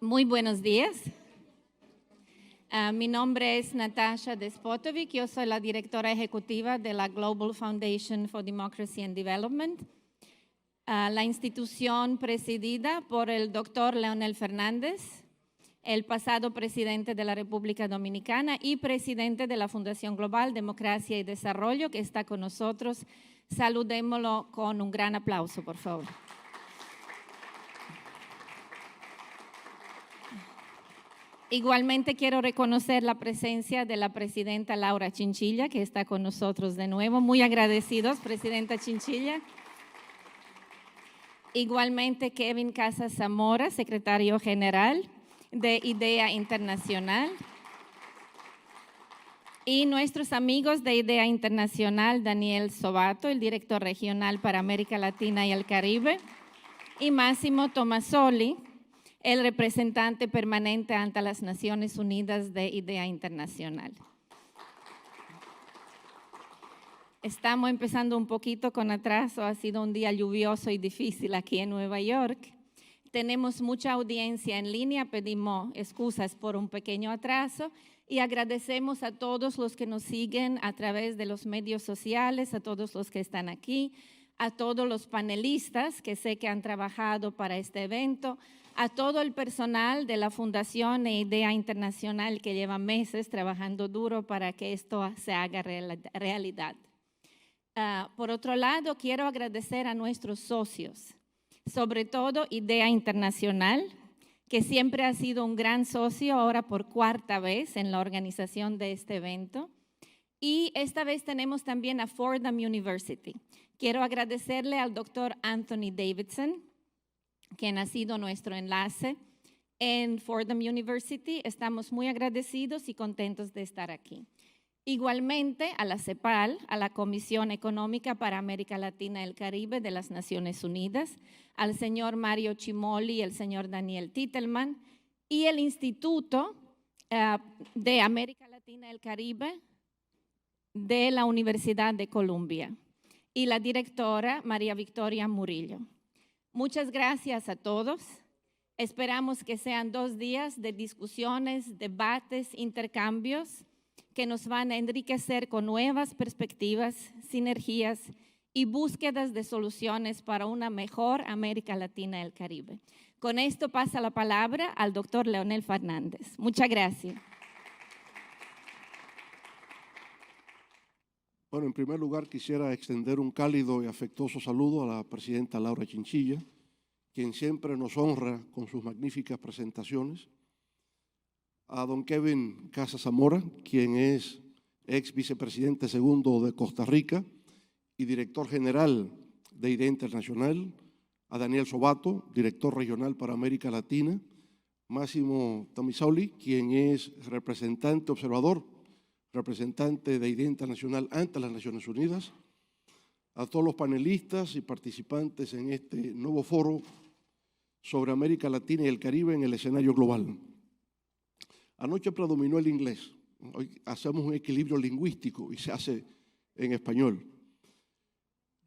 Muy buenos días. Mi nombre es Natasha Despotovic. Yo soy la directora ejecutiva de la Global Foundation for Democracy and Development, la institución presidida por el doctor Leonel Fernández, el pasado presidente de la República Dominicana y presidente de la Fundación Global Democracia y Desarrollo, que está con nosotros. Saludémoslo con un gran aplauso, por favor. Igualmente quiero reconocer la presencia de la presidenta Laura Chinchilla, que está con nosotros de nuevo. Muy agradecidos, presidenta Chinchilla. Igualmente Kevin Casas Zamora, secretario general de IDEA Internacional. Y nuestros amigos de IDEA Internacional, Daniel Sobato, el director regional para América Latina y el Caribe, y Máximo Tomasoli, el representante permanente ante las Naciones Unidas de IDEA Internacional. Estamos empezando un poquito con atraso, ha sido un día lluvioso y difícil aquí en Nueva York. Tenemos mucha audiencia en línea, pedimos excusas por un pequeño atraso y agradecemos a todos los que nos siguen a través de los medios sociales, a todos los que están aquí, a todos los panelistas que sé que han trabajado para este evento, a todo el personal de la Fundación e IDEA Internacional que lleva meses trabajando duro para que esto se haga realidad. Por otro lado, quiero agradecer a nuestros socios, sobre todo IDEA Internacional, que siempre ha sido un gran socio, ahora por cuarta vez en la organización de este evento. Y esta vez tenemos también a Fordham University. Quiero agradecerle al doctor Anthony Davidson, quien ha sido nuestro enlace en Fordham University. Estamos muy agradecidos y contentos de estar aquí. Igualmente a la CEPAL, a la Comisión Económica para América Latina y el Caribe de las Naciones Unidas, al señor Mario Cimoli y el señor Daniel Titelman, y el Instituto de América Latina y el Caribe de la Universidad de Columbia, y la directora María Victoria Murillo. Muchas gracias a todos. Esperamos que sean 2 días de discusiones, debates, intercambios que nos van a enriquecer con nuevas perspectivas, sinergias y búsquedas de soluciones para una mejor América Latina y el Caribe. Con esto pasa la palabra al doctor Leonel Fernández. Muchas gracias. Bueno, en primer lugar quisiera extender un cálido y afectuoso saludo a la presidenta Laura Chinchilla, quien siempre nos honra con sus magníficas presentaciones, a don Kevin Casas Zamora, quien es ex vicepresidente segundo de Costa Rica y director general de IDEA Internacional, a Daniel Sobato, director regional para América Latina, Máximo Tomasoli, quien es representante observador, representante de IDEA Internacional ante las Naciones Unidas, a todos los panelistas y participantes en este nuevo foro sobre América Latina y el Caribe en el escenario global. Anoche predominó el inglés, hoy hacemos un equilibrio lingüístico y se hace en español.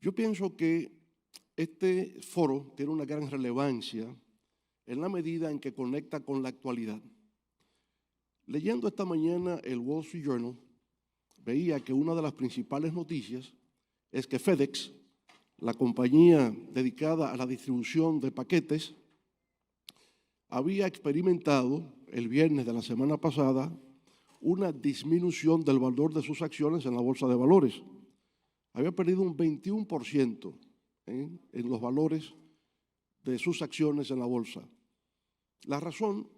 Yo pienso que este foro tiene una gran relevancia en la medida en que conecta con la actualidad. Leyendo esta mañana el Wall Street Journal, veía que una de las principales noticias es que FedEx, la compañía dedicada a la distribución de paquetes, había experimentado el viernes de la semana pasada una disminución del valor de sus acciones en la bolsa de valores. Había perdido un 21% en los valores de sus acciones en la bolsa. La razón,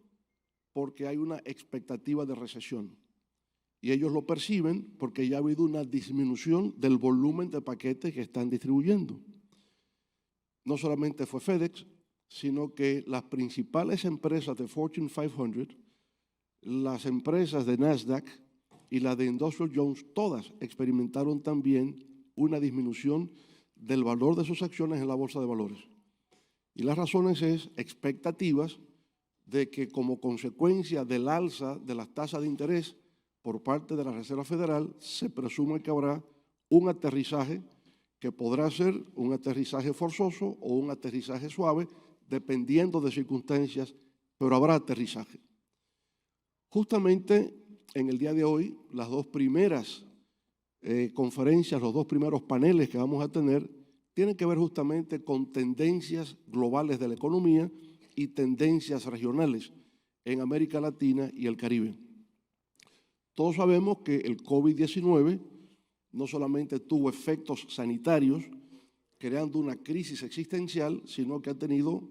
porque hay una expectativa de recesión y ellos lo perciben porque ya ha habido una disminución del volumen de paquetes que están distribuyendo. No solamente fue FedEx, sino que las principales empresas de Fortune 500, las empresas de Nasdaq y la de Industrial Jones, todas experimentaron también una disminución del valor de sus acciones en la bolsa de valores. Y las razones es expectativas de que como consecuencia del alza de las tasas de interés por parte de la Reserva Federal, se presume que habrá un aterrizaje que podrá ser un aterrizaje forzoso o un aterrizaje suave, dependiendo de circunstancias pero habrá aterrizaje. Justamente en el día de hoy, las dos primeras conferencias, los dos primeros paneles que vamos a tener, tienen que ver justamente con tendencias globales de la economía y tendencias regionales en América Latina y el Caribe. Todos sabemos que el COVID-19 no solamente tuvo efectos sanitarios, creando una crisis existencial, sino que ha tenido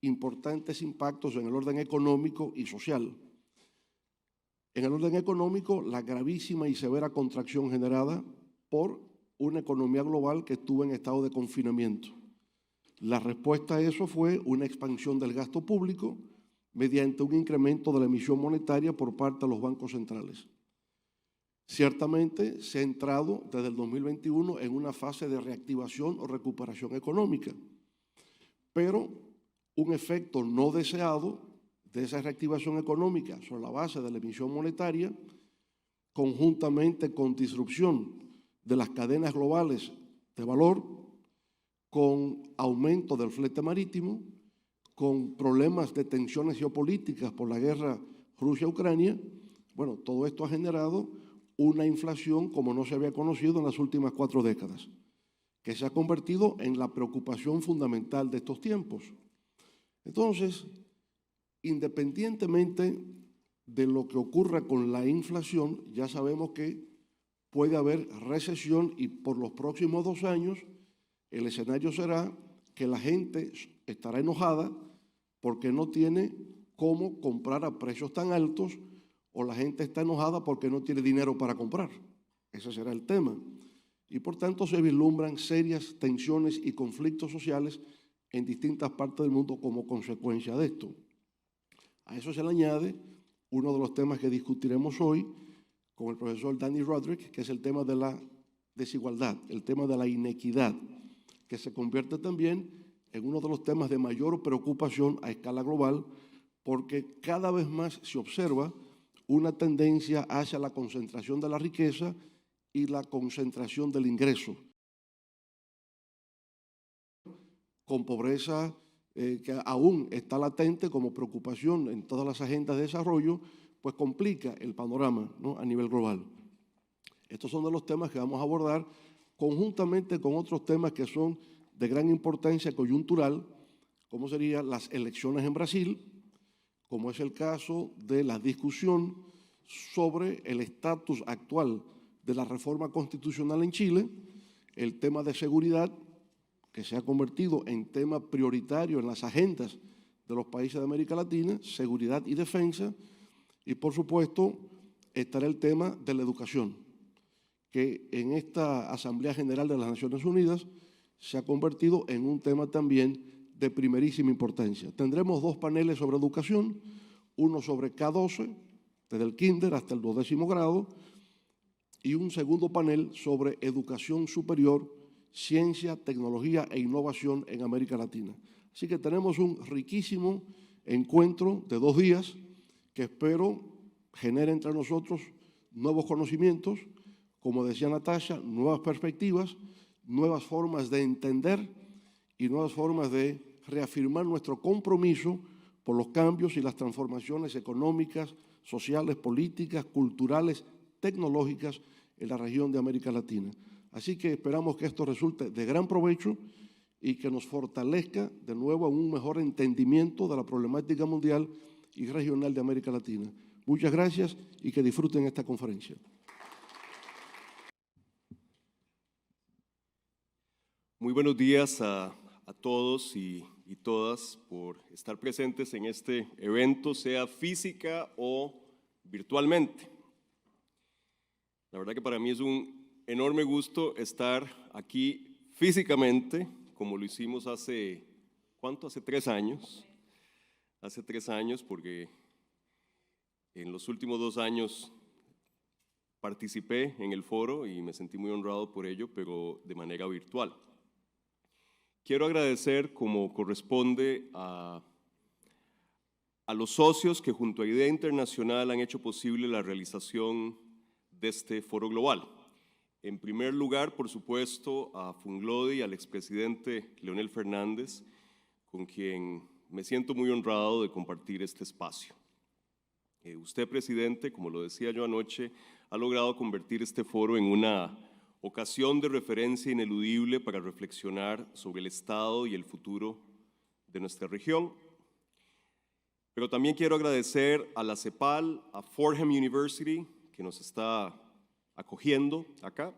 importantes impactos en el orden económico y social. En el orden económico, la gravísima y severa contracción generada por una economía global que estuvo en estado de confinamiento. La respuesta a eso fue una expansión del gasto público mediante un incremento de la emisión monetaria por parte de los bancos centrales. Ciertamente se ha entrado desde el 2021 en una fase de reactivación o recuperación económica, pero un efecto no deseado de esa reactivación económica sobre la base de la emisión monetaria, conjuntamente con disrupción de las cadenas globales de valor, con aumento del flete marítimo, con problemas de tensiones geopolíticas por la guerra Rusia-Ucrania, bueno, todo esto ha generado una inflación como no se había conocido en las últimas 4 décadas, que se ha convertido en la preocupación fundamental de estos tiempos. Entonces, independientemente de lo que ocurra con la inflación, ya sabemos que puede haber recesión y por los próximos 2 años el escenario será que la gente estará enojada porque no tiene cómo comprar a precios tan altos o la gente está enojada porque no tiene dinero para comprar. Ese será el tema. Y por tanto se vislumbran serias tensiones y conflictos sociales en distintas partes del mundo como consecuencia de esto. A eso se le añade uno de los temas que discutiremos hoy con el profesor Danny Roderick, que es el tema de la desigualdad, el tema de la inequidad, que se convierte también en uno de los temas de mayor preocupación a escala global, porque cada vez más se observa una tendencia hacia la concentración de la riqueza y la concentración del ingreso, con pobreza que aún está latente como preocupación en todas las agendas de desarrollo, pues complica el panorama, ¿no?, a nivel global. Estos son de los temas que vamos a abordar conjuntamente con otros temas que son de gran importancia coyuntural, como serían las elecciones en Brasil, como es el caso de la discusión sobre el estatus actual de la reforma constitucional en Chile, el tema de seguridad, que se ha convertido en tema prioritario en las agendas de los países de América Latina, seguridad y defensa, y por supuesto estará el tema de la educación, que en esta Asamblea General de las Naciones Unidas se ha convertido en un tema también de primerísima importancia. Tendremos 2 paneles sobre educación, uno sobre K12, desde el kinder hasta el 12º grado, y un segundo panel sobre educación superior, ciencia, tecnología e innovación en América Latina. Así que tenemos un riquísimo encuentro de 2 días que espero genere entre nosotros nuevos conocimientos, como decía Natasha, nuevas perspectivas, nuevas formas de entender y nuevas formas de reafirmar nuestro compromiso por los cambios y las transformaciones económicas, sociales, políticas, culturales, tecnológicas en la región de América Latina. Así que esperamos que esto resulte de gran provecho y que nos fortalezca de nuevo en un mejor entendimiento de la problemática mundial y regional de América Latina. Muchas gracias y que disfruten esta conferencia. Muy buenos días a todos y todas por estar presentes en este evento, sea física o virtualmente. La verdad que para mí es un enorme gusto estar aquí físicamente, como lo hicimos hace, ¿cuánto? Hace 3 años. Hace 3 años, porque en los últimos 2 años participé en el foro y me sentí muy honrado por ello, pero de manera virtual. Quiero agradecer, como corresponde, a los socios que junto a IDEA Internacional han hecho posible la realización de este foro global. En primer lugar, por supuesto, a Funglodi y al expresidente Leonel Fernández, con quien me siento muy honrado de compartir este espacio. Usted, presidente, como lo decía yo anoche, ha logrado convertir este foro en una ocasión de referencia ineludible para reflexionar sobre el estado y el futuro de nuestra región. Pero también quiero agradecer a la CEPAL, a Fordham University, que nos está acogiendo acá,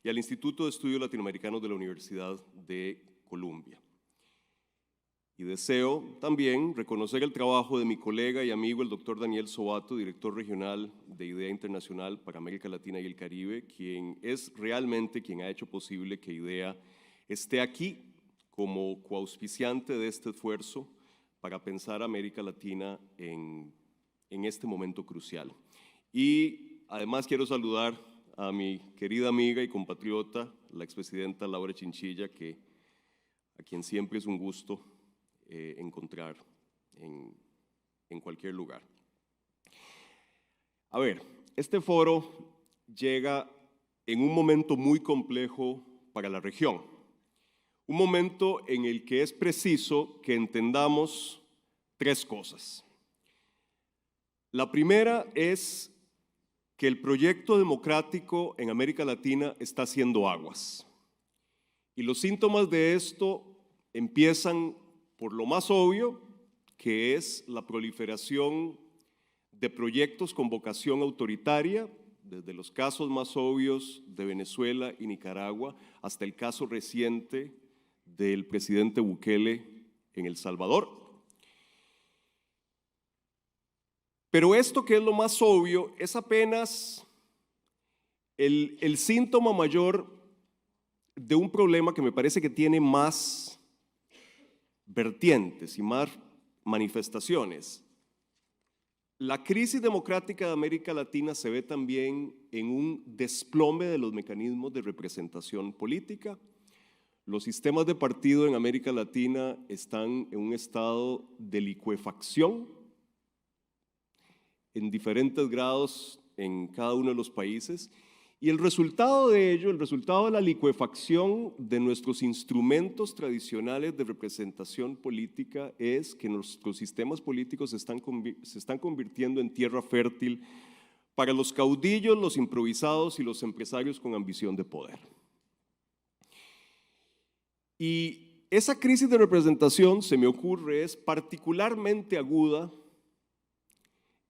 y al Instituto de Estudios Latinoamericanos de la Universidad de Columbia. Y deseo también reconocer el trabajo de mi colega y amigo, el doctor Daniel Sobato, director regional de IDEA Internacional para América Latina y el Caribe, quien es realmente quien ha hecho posible que IDEA esté aquí como coauspiciante de este esfuerzo para pensar a América Latina en este momento crucial. Y además quiero saludar a mi querida amiga y compatriota, la expresidenta Laura Chinchilla, a quien siempre es un gusto encontrar en cualquier lugar. A ver, este foro llega en un momento muy complejo para la región, un momento en el que es preciso que entendamos tres cosas. La primera es que el proyecto democrático en América Latina está haciendo aguas. Y los síntomas de esto empiezan por lo más obvio, que es la proliferación de proyectos con vocación autoritaria, desde los casos más obvios de Venezuela y Nicaragua hasta el caso reciente del presidente Bukele en El Salvador. Pero esto, que es lo más obvio, es apenas el síntoma mayor de un problema que me parece que tiene más vertientes y más manifestaciones. La crisis democrática de América Latina se ve también en un desplome de los mecanismos de representación política. Los sistemas de partido en América Latina están en un estado de licuefacción en diferentes grados en cada uno de los países, y el resultado de ello, el resultado de la licuefacción de nuestros instrumentos tradicionales de representación política, es que nuestros sistemas políticos se están convirtiendo en tierra fértil para los caudillos, los improvisados y los empresarios con ambición de poder. Y esa crisis de representación, se me ocurre, es particularmente aguda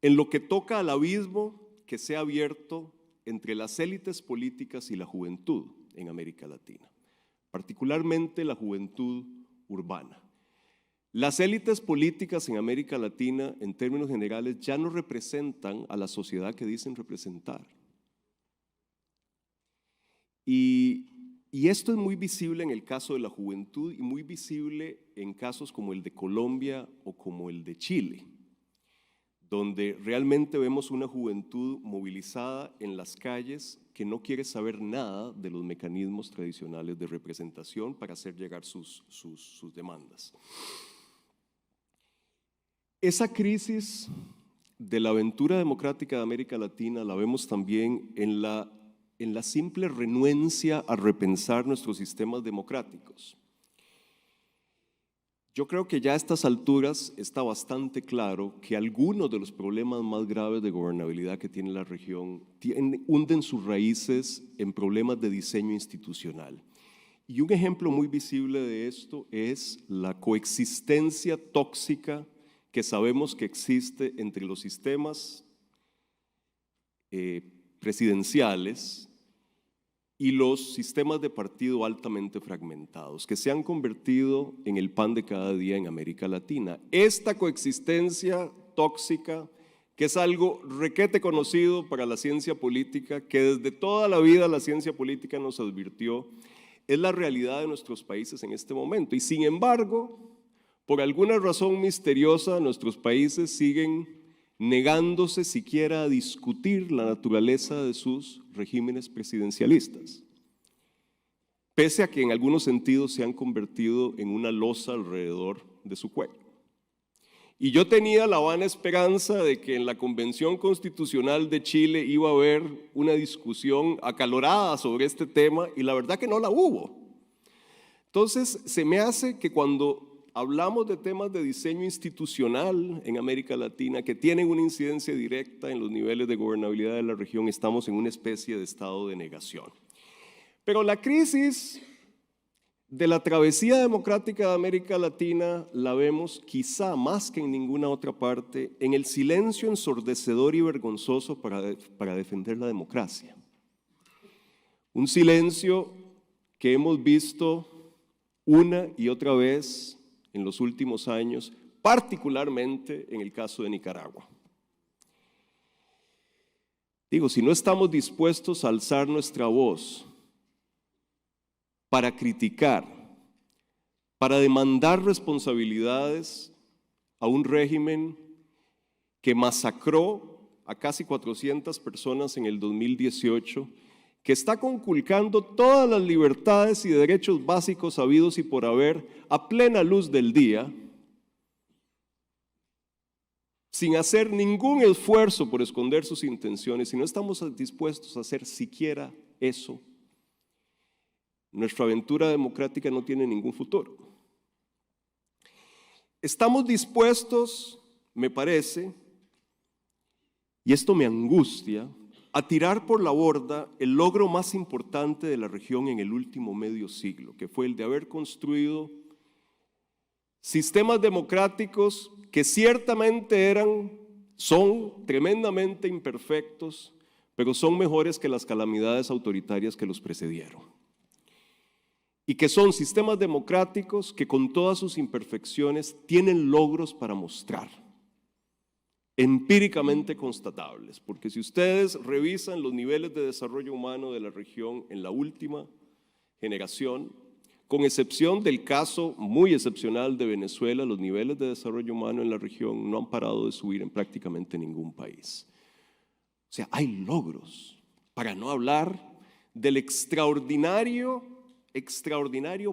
en lo que toca al abismo que se ha abierto entre las élites políticas y la juventud en América Latina, particularmente la juventud urbana. Las élites políticas en América Latina, en términos generales, ya no representan a la sociedad que dicen representar. Y esto es muy visible en el caso de la juventud y muy visible en casos como el de Colombia o como el de Chile, donde realmente vemos una juventud movilizada en las calles que no quiere saber nada de los mecanismos tradicionales de representación para hacer llegar sus demandas. Esa crisis de la aventura democrática de América Latina la vemos también en la simple renuencia a repensar nuestros sistemas democráticos. Yo creo que ya a estas alturas está bastante claro que algunos de los problemas más graves de gobernabilidad que tiene la región hunden sus raíces en problemas de diseño institucional. Y un ejemplo muy visible de esto es la coexistencia tóxica que sabemos que existe entre los sistemas presidenciales y los sistemas de partido altamente fragmentados, que se han convertido en el pan de cada día en América Latina. Esta coexistencia tóxica, que es algo requete conocido para la ciencia política, que desde toda la vida la ciencia política nos advirtió, es la realidad de nuestros países en este momento. Y sin embargo, por alguna razón misteriosa, nuestros países siguen negándose siquiera a discutir la naturaleza de sus regímenes presidencialistas, pese a que en algunos sentidos se han convertido en una losa alrededor de su cuello. Y yo tenía la vana esperanza de que en la Convención Constitucional de Chile iba a haber una discusión acalorada sobre este tema, y la verdad que no la hubo. Entonces, se me hace que cuando hablamos de temas de diseño institucional en América Latina que tienen una incidencia directa en los niveles de gobernabilidad de la región, estamos en una especie de estado de negación. Pero la crisis de la travesía democrática de América Latina la vemos quizá más que en ninguna otra parte en el silencio ensordecedor y vergonzoso para defender la democracia. Un silencio que hemos visto una y otra vez en los últimos años, particularmente en el caso de Nicaragua. Digo, si no estamos dispuestos a alzar nuestra voz para criticar, para demandar responsabilidades a un régimen que masacró a casi 400 personas en el 2018, que está conculcando todas las libertades y derechos básicos habidos y por haber a plena luz del día, sin hacer ningún esfuerzo por esconder sus intenciones, si no estamos dispuestos a hacer siquiera eso, nuestra aventura democrática no tiene ningún futuro. Estamos dispuestos, me parece, y esto me angustia, a tirar por la borda el logro más importante de la región en el último medio siglo, que fue el de haber construido sistemas democráticos que ciertamente son tremendamente imperfectos, pero son mejores que las calamidades autoritarias que los precedieron. Y que son sistemas democráticos que con todas sus imperfecciones tienen logros para mostrar, empíricamente constatables, porque si ustedes revisan los niveles de desarrollo humano de la región en la última generación, con excepción del caso muy excepcional de Venezuela, los niveles de desarrollo humano en la región no han parado de subir en prácticamente ningún país. O sea, hay logros, para no hablar del extraordinario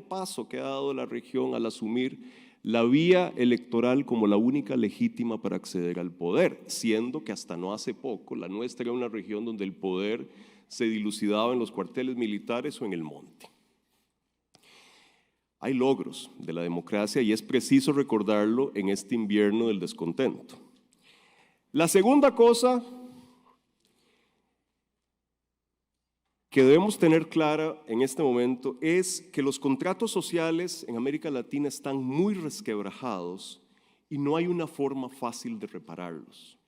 paso que ha dado la región al asumir la vía electoral como la única legítima para acceder al poder, siendo que hasta no hace poco la nuestra era una región donde el poder se dilucidaba en los cuarteles militares o en el monte. Hay logros de la democracia y es preciso recordarlo en este invierno del descontento. La segunda cosa que debemos tener clara en este momento es que los contratos sociales en América Latina están muy resquebrajados y no hay una forma fácil de repararlos.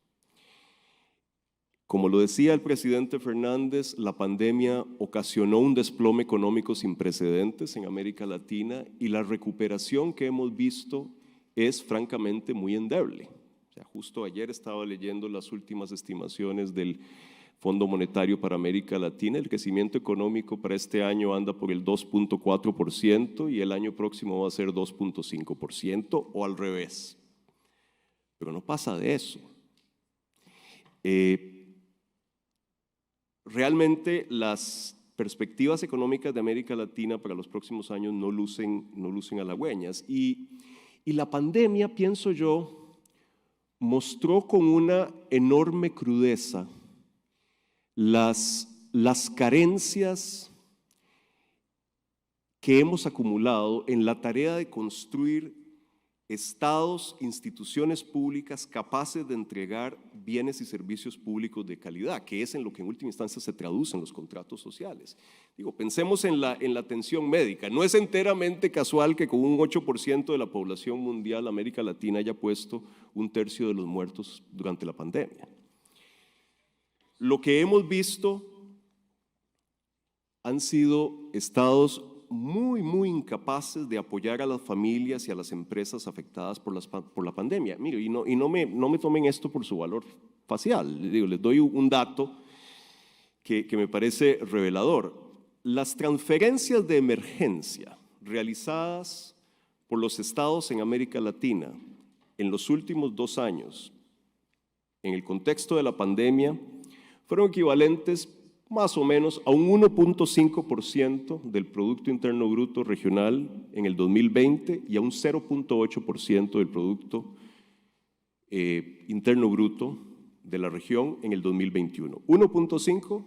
Como lo decía el presidente Fernández, la pandemia ocasionó un desplome económico sin precedentes en América Latina y la recuperación que hemos visto es francamente muy endeble. O sea, justo ayer estaba leyendo las últimas estimaciones del Fondo Monetario para América Latina. El crecimiento económico para este año anda por el 2.4% y el año próximo va a ser 2.5% o al revés. Pero no pasa de eso. Realmente las perspectivas económicas de América Latina para los próximos años no lucen halagüeñas. Y la pandemia, pienso yo, mostró con una enorme crudeza las carencias que hemos acumulado en la tarea de construir estados, instituciones públicas capaces de entregar bienes y servicios públicos de calidad, que es en lo que en última instancia se traducen los contratos sociales. Digo, pensemos en la atención médica. No es enteramente casual que con un 8% de la población mundial, América Latina haya puesto 1/3 de los muertos durante la pandemia. Lo que hemos visto han sido estados muy incapaces de apoyar a las familias y a las empresas afectadas por la pandemia. Mire, y no me tomen esto por su valor facial. Digo, les doy un dato que me parece revelador. Las transferencias de emergencia realizadas por los estados en América Latina en los últimos 2 años, en el contexto de la pandemia, fueron equivalentes más o menos a un 1.5% del Producto Interno Bruto regional en el 2020 y a un 0.8% del Producto Interno Bruto de la región en el 2021. 1.5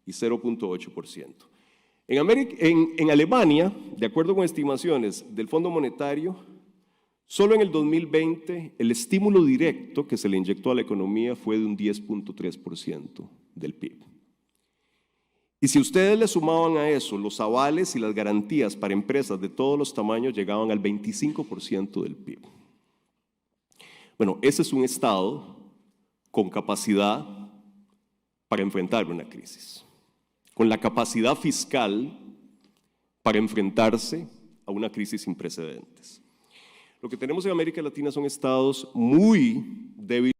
y 0.8%. En Alemania, de acuerdo con estimaciones del Fondo Monetario, Solo en el 2020 el estímulo directo que se le inyectó a la economía fue de un 10.3% del PIB. Y si ustedes le sumaban a eso los avales y las garantías para empresas de todos los tamaños, llegaban al 25% del PIB. Bueno, ese es un Estado con capacidad para enfrentar una crisis, con la capacidad fiscal para enfrentarse a una crisis sin precedentes. Lo que tenemos en América Latina son estados muy débiles.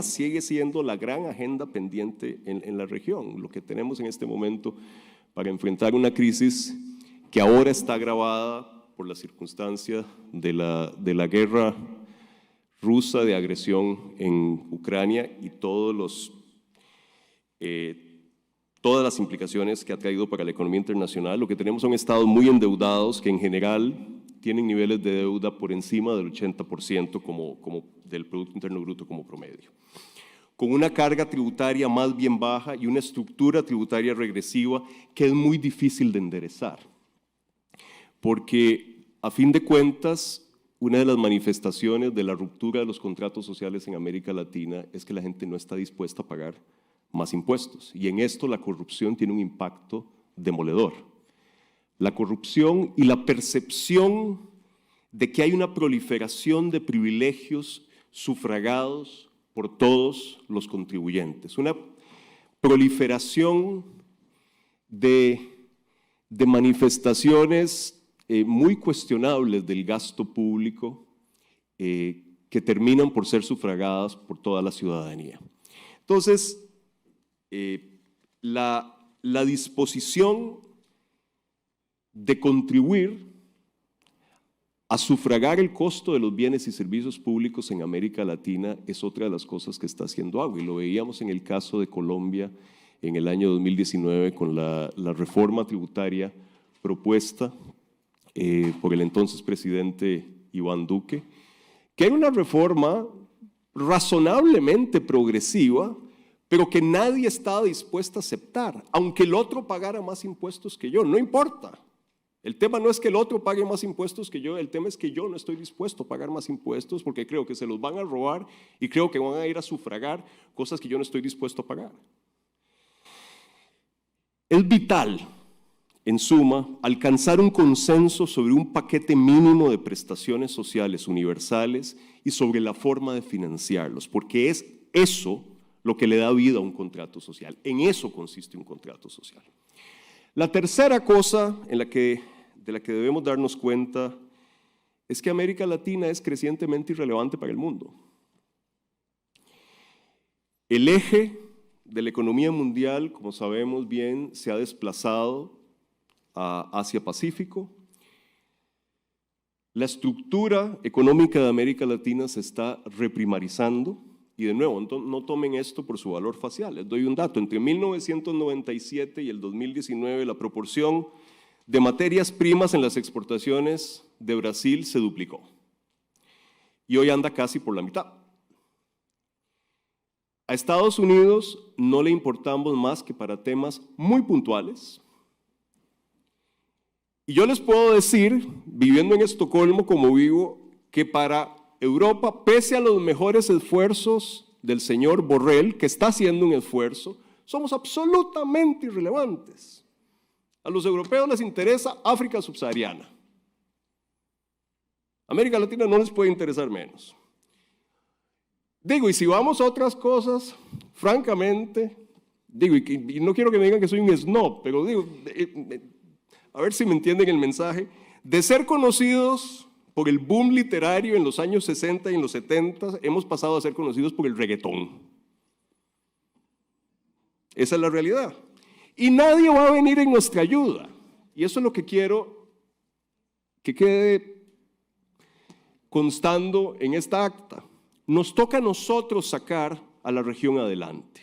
Sigue siendo la gran agenda pendiente en la región, lo que tenemos en este momento para enfrentar una crisis que ahora está agravada por la circunstancia de la guerra rusa de agresión en Ucrania y todas las implicaciones que ha traído para la economía internacional. Lo que tenemos son estados muy endeudados que en general tienen niveles de deuda por encima del 80% como del Producto Interno Bruto como promedio, con una carga tributaria más bien baja y una estructura tributaria regresiva que es muy difícil de enderezar, porque a fin de cuentas una de las manifestaciones de la ruptura de los contratos sociales en América Latina es que la gente no está dispuesta a pagar más impuestos, y en esto la corrupción tiene un impacto demoledor. La corrupción y la percepción de que hay una proliferación de privilegios sufragados por todos los contribuyentes, una proliferación de manifestaciones muy cuestionables del gasto público que terminan por ser sufragadas por toda la ciudadanía. Entonces, la disposición de contribuir a sufragar el costo de los bienes y servicios públicos en América Latina es otra de las cosas que está haciendo agua, y lo veíamos en el caso de Colombia en el año 2019 con la reforma tributaria propuesta por el entonces presidente Iván Duque, que era una reforma razonablemente progresiva, pero que nadie estaba dispuesto a aceptar, aunque el otro pagara más impuestos que yo, no importa. El tema no es que el otro pague más impuestos que yo, el tema es que yo no estoy dispuesto a pagar más impuestos porque creo que se los van a robar y creo que van a ir a sufragar cosas que yo no estoy dispuesto a pagar. Es vital, en suma, alcanzar un consenso sobre un paquete mínimo de prestaciones sociales universales y sobre la forma de financiarlos, porque es eso lo que le da vida a un contrato social. En eso consiste un contrato social. La tercera cosa de la que debemos darnos cuenta es que América Latina es crecientemente irrelevante para el mundo. El eje de la economía mundial, como sabemos bien, se ha desplazado a Asia-Pacífico. La estructura económica de América Latina se está reprimarizando. Y de nuevo, no tomen esto por su valor facial. Les doy un dato. Entre 1997 y el 2019, la proporción de materias primas en las exportaciones de Brasil se duplicó. Y hoy anda casi por la mitad. A Estados Unidos no le importamos más que para temas muy puntuales. Y yo les puedo decir, viviendo en Estocolmo como vivo, que para Europa, pese a los mejores esfuerzos del señor Borrell, que está haciendo un esfuerzo, somos absolutamente irrelevantes. A los europeos les interesa África subsahariana. América Latina no les puede interesar menos. Digo, y si vamos a otras cosas, francamente, digo, y no quiero que me digan que soy un snob, pero digo, a ver si me entienden el mensaje, de ser conocidos por el boom literario en los años 60 y en los 70, hemos pasado a ser conocidos por el reggaetón. Esa es la realidad. Y nadie va a venir en nuestra ayuda. Y eso es lo que quiero que quede constando en esta acta. Nos toca a nosotros sacar a la región adelante.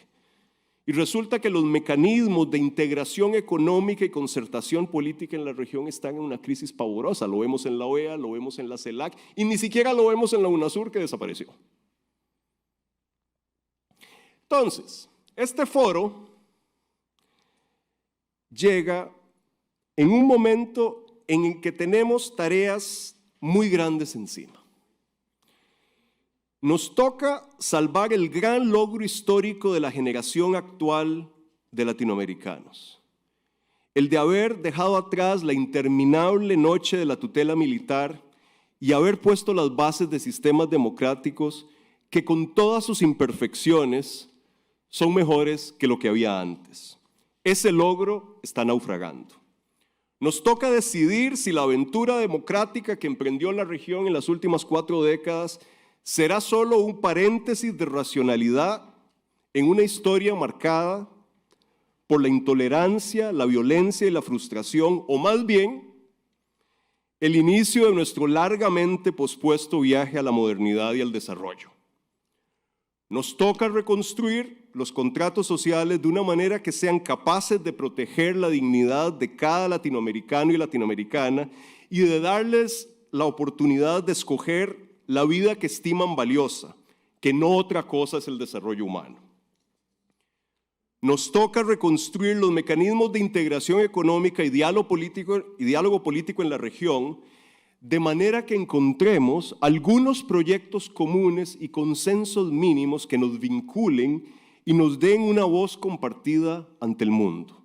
Y resulta que los mecanismos de integración económica y concertación política en la región están en una crisis pavorosa. Lo vemos en la OEA, lo vemos en la CELAC y ni siquiera lo vemos en la UNASUR, que desapareció. Entonces, este foro llega en un momento en el que tenemos tareas muy grandes encima. Nos toca salvar el gran logro histórico de la generación actual de latinoamericanos, el de haber dejado atrás la interminable noche de la tutela militar y haber puesto las bases de sistemas democráticos que con todas sus imperfecciones son mejores que lo que había antes. Ese logro está naufragando. Nos toca decidir si la aventura democrática que emprendió la región en las últimas 4 décadas será solo un paréntesis de racionalidad en una historia marcada por la intolerancia, la violencia y la frustración, o más bien, el inicio de nuestro largamente pospuesto viaje a la modernidad y al desarrollo. Nos toca reconstruir los contratos sociales de una manera que sean capaces de proteger la dignidad de cada latinoamericano y latinoamericana y de darles la oportunidad de escoger la vida que estiman valiosa, que no otra cosa es el desarrollo humano. Nos toca reconstruir los mecanismos de integración económica y diálogo político en la región, de manera que encontremos algunos proyectos comunes y consensos mínimos que nos vinculen y nos den una voz compartida ante el mundo.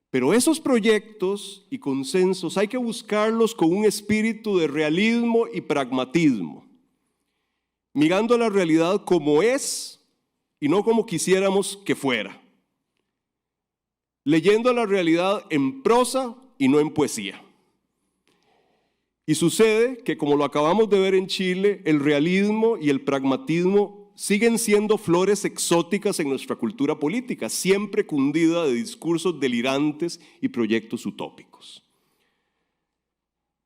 Pero esos proyectos y consensos hay que buscarlos con un espíritu de realismo y pragmatismo, mirando la realidad como es y no como quisiéramos que fuera, leyendo la realidad en prosa y no en poesía. Y sucede que, como lo acabamos de ver en Chile, el realismo y el pragmatismo siguen siendo flores exóticas en nuestra cultura política, siempre cundida de discursos delirantes y proyectos utópicos.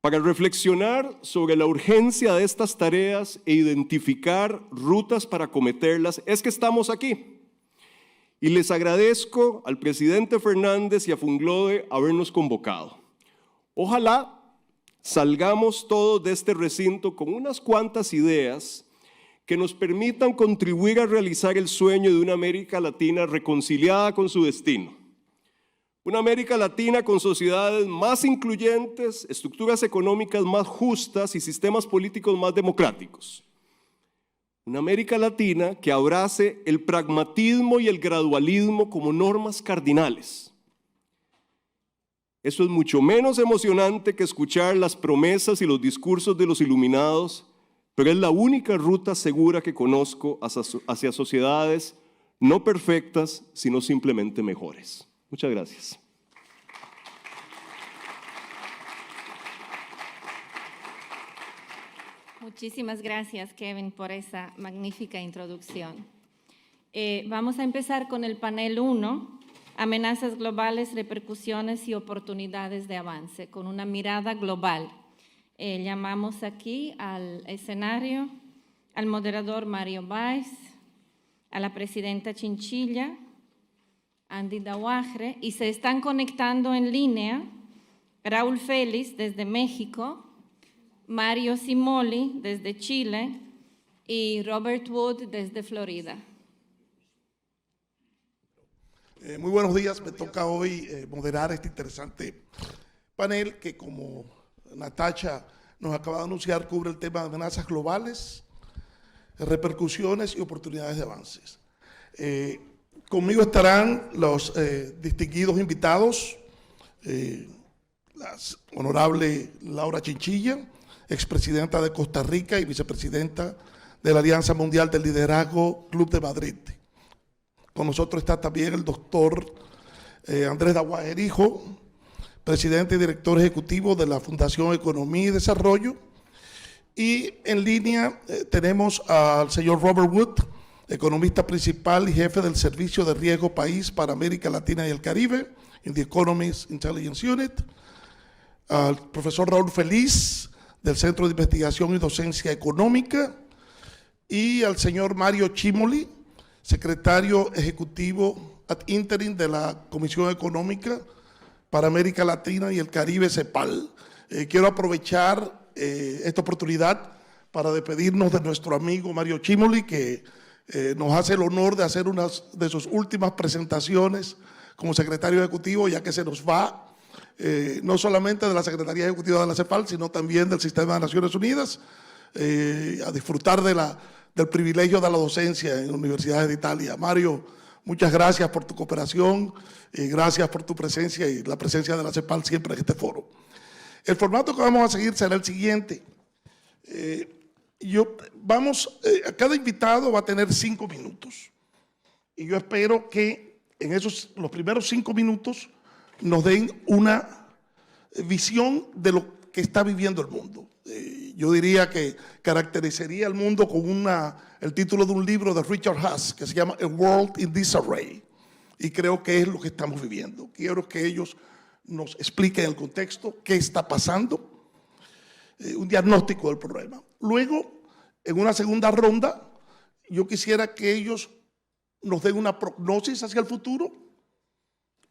Para reflexionar sobre la urgencia de estas tareas e identificar rutas para acometerlas, es que estamos aquí. Y les agradezco al presidente Fernández y a Funglode habernos convocado. Ojalá salgamos todos de este recinto con unas cuantas ideas que nos permitan contribuir a realizar el sueño de una América Latina reconciliada con su destino. Una América Latina con sociedades más incluyentes, estructuras económicas más justas y sistemas políticos más democráticos. Una América Latina que abrace el pragmatismo y el gradualismo como normas cardinales. Eso es mucho menos emocionante que escuchar las promesas y los discursos de los iluminados, pero es la única ruta segura que conozco hacia sociedades no perfectas, sino simplemente mejores. Muchas gracias. Muchísimas gracias, Kevin, por esa magnífica introducción. Vamos a empezar con el panel 1, amenazas globales, repercusiones y oportunidades de avance, con una mirada global. Llamamos aquí al escenario al moderador Mario Báez, a la presidenta Chinchilla, Andy Dauajre, y se están conectando en línea Raúl Félix desde México, Mario Cimoli desde Chile y Robert Wood desde Florida. Muy buenos días, me toca hoy moderar este interesante panel que, como Natacha nos acaba de anunciar, cubre el tema de amenazas globales, repercusiones y oportunidades de avances. Conmigo estarán los distinguidos invitados, la honorable Laura Chinchilla, expresidenta de Costa Rica y vicepresidenta de la Alianza Mundial del Liderazgo Club de Madrid. Con nosotros está también el doctor Andrés Dauajre Hijo, presidente y director ejecutivo de la Fundación Economía y Desarrollo. Y en línea tenemos al señor Robert Wood, economista principal y jefe del Servicio de Riesgo País para América Latina y el Caribe, en The Economist Intelligence Unit, al profesor Raúl Félix, del Centro de Investigación y Docencia Económica, y al señor Mario Cimoli, secretario ejecutivo ad interim de la Comisión Económica para América Latina y el Caribe, CEPAL. Quiero aprovechar esta oportunidad para despedirnos de nuestro amigo Mario Cimoli, que nos hace el honor de hacer una de sus últimas presentaciones como secretario ejecutivo, ya que se nos va no solamente de la Secretaría Ejecutiva de la CEPAL, sino también del Sistema de Naciones Unidas, a disfrutar del privilegio de la docencia en universidades de Italia. Mario, muchas gracias por tu cooperación, gracias por tu presencia y la presencia de la CEPAL siempre en este foro. El formato que vamos a seguir será el siguiente. Cada invitado va a tener 5 minutos y yo espero que en los primeros 5 minutos nos den una visión de lo que está viviendo el mundo. Yo diría que caracterizaría el mundo con el título de un libro de Richard Haas que se llama A World in Disarray, y creo que es lo que estamos viviendo. Quiero que ellos nos expliquen el contexto, qué está pasando, un diagnóstico del problema. Luego, en una segunda ronda, yo quisiera que ellos nos den una prognosis hacia el futuro,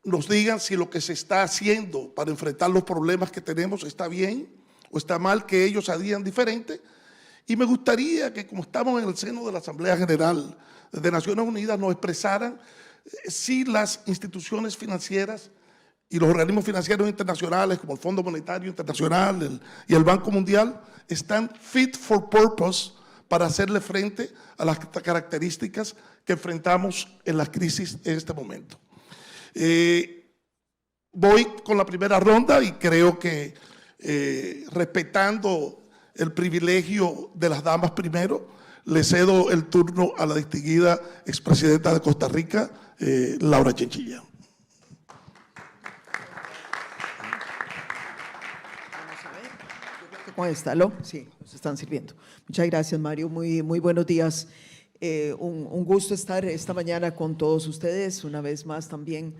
nos digan si lo que se está haciendo para enfrentar los problemas que tenemos está bien o está mal, que ellos harían diferente. Y me gustaría que, como estamos en el seno de la Asamblea General de Naciones Unidas, nos expresaran si las instituciones financieras y los organismos financieros internacionales, como el Fondo Monetario Internacional y el Banco Mundial, están fit for purpose para hacerle frente a las características que enfrentamos en la crisis en este momento. Voy con la primera ronda y creo que respetando el privilegio de las damas primero, le cedo el turno a la distinguida expresidenta de Costa Rica, Laura Chinchilla. ¿Cómo está? ¿Aló? Sí, nos están sirviendo. Muchas gracias, Mario. Muy buenos días. Un gusto estar esta mañana con todos ustedes, una vez más también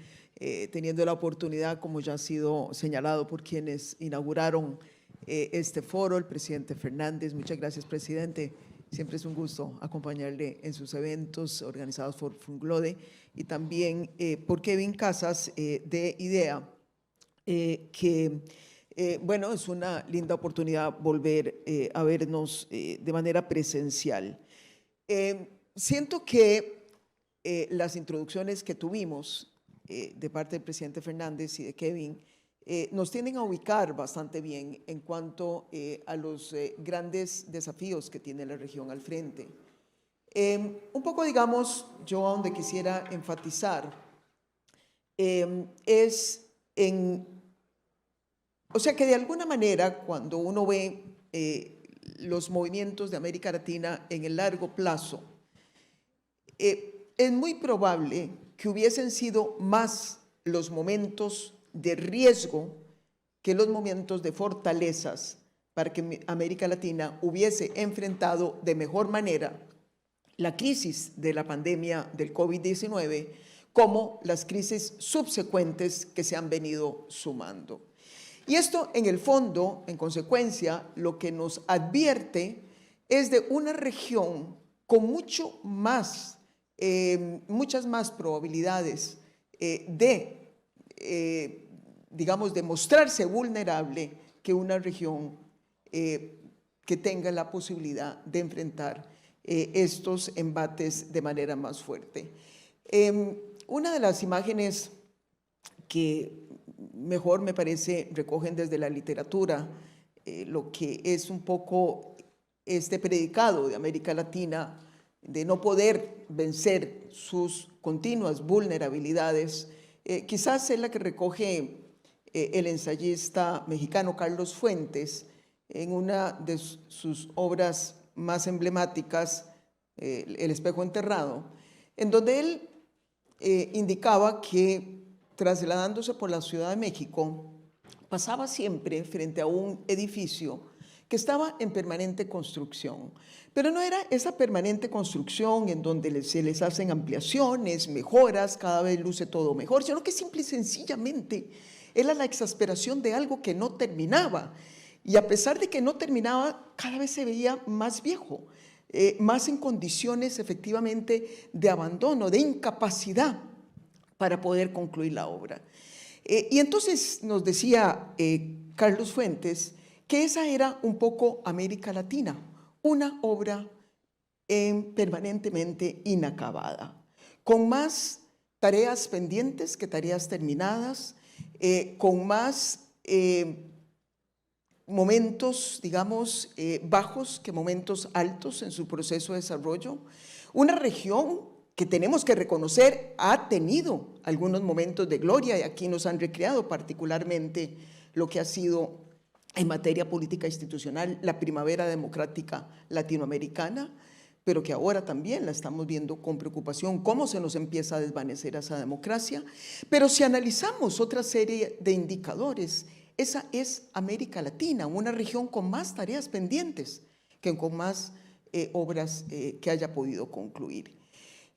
teniendo la oportunidad, como ya ha sido señalado por quienes inauguraron este foro, el presidente Fernández. Muchas gracias, presidente. Siempre es un gusto acompañarle en sus eventos organizados por Funglode, y también por Kevin Casas de IDEA, bueno, es una linda oportunidad volver a vernos de manera presencial. Siento que las introducciones que tuvimos de parte del presidente Fernández y de Kevin nos tienden a ubicar bastante bien en cuanto a los grandes desafíos que tiene la región al frente. Un poco, digamos, yo a donde quisiera enfatizar es en... O sea que de alguna manera, cuando uno ve los movimientos de América Latina en el largo plazo, es muy probable que hubiesen sido más los momentos de riesgo que los momentos de fortalezas para que América Latina hubiese enfrentado de mejor manera la crisis de la pandemia del COVID-19 como las crisis subsecuentes que se han venido sumando. Y esto, en el fondo, en consecuencia, lo que nos advierte es de una región con muchas más probabilidades digamos, de mostrarse vulnerable que una región que tenga la posibilidad de enfrentar estos embates de manera más fuerte. Una de las imágenes que mejor me parece recogen desde la literatura lo que es un poco este predicado de América Latina de no poder vencer sus continuas vulnerabilidades, quizás es la que recoge el ensayista mexicano Carlos Fuentes en una de sus obras más emblemáticas, El espejo enterrado, en donde él indicaba que trasladándose por la Ciudad de México, pasaba siempre frente a un edificio que estaba en permanente construcción. Pero no era esa permanente construcción en donde se les hacen ampliaciones, mejoras, cada vez luce todo mejor, sino que simple y sencillamente era la exasperación de algo que no terminaba. Y a pesar de que no terminaba, cada vez se veía más viejo, más en condiciones efectivamente de abandono, de incapacidad para poder concluir la obra. Y entonces nos decía Carlos Fuentes que esa era un poco América Latina, una obra permanentemente inacabada, con más tareas pendientes que tareas terminadas, con más momentos, digamos, bajos que momentos altos en su proceso de desarrollo. Una región que tenemos que reconocer ha tenido algunos momentos de gloria y aquí nos han recreado particularmente lo que ha sido en materia política institucional la primavera democrática latinoamericana, pero que ahora también la estamos viendo con preocupación, cómo se nos empieza a desvanecer esa democracia. Pero si analizamos otra serie de indicadores, esa es América Latina, una región con más tareas pendientes, que con más obras que haya podido concluir.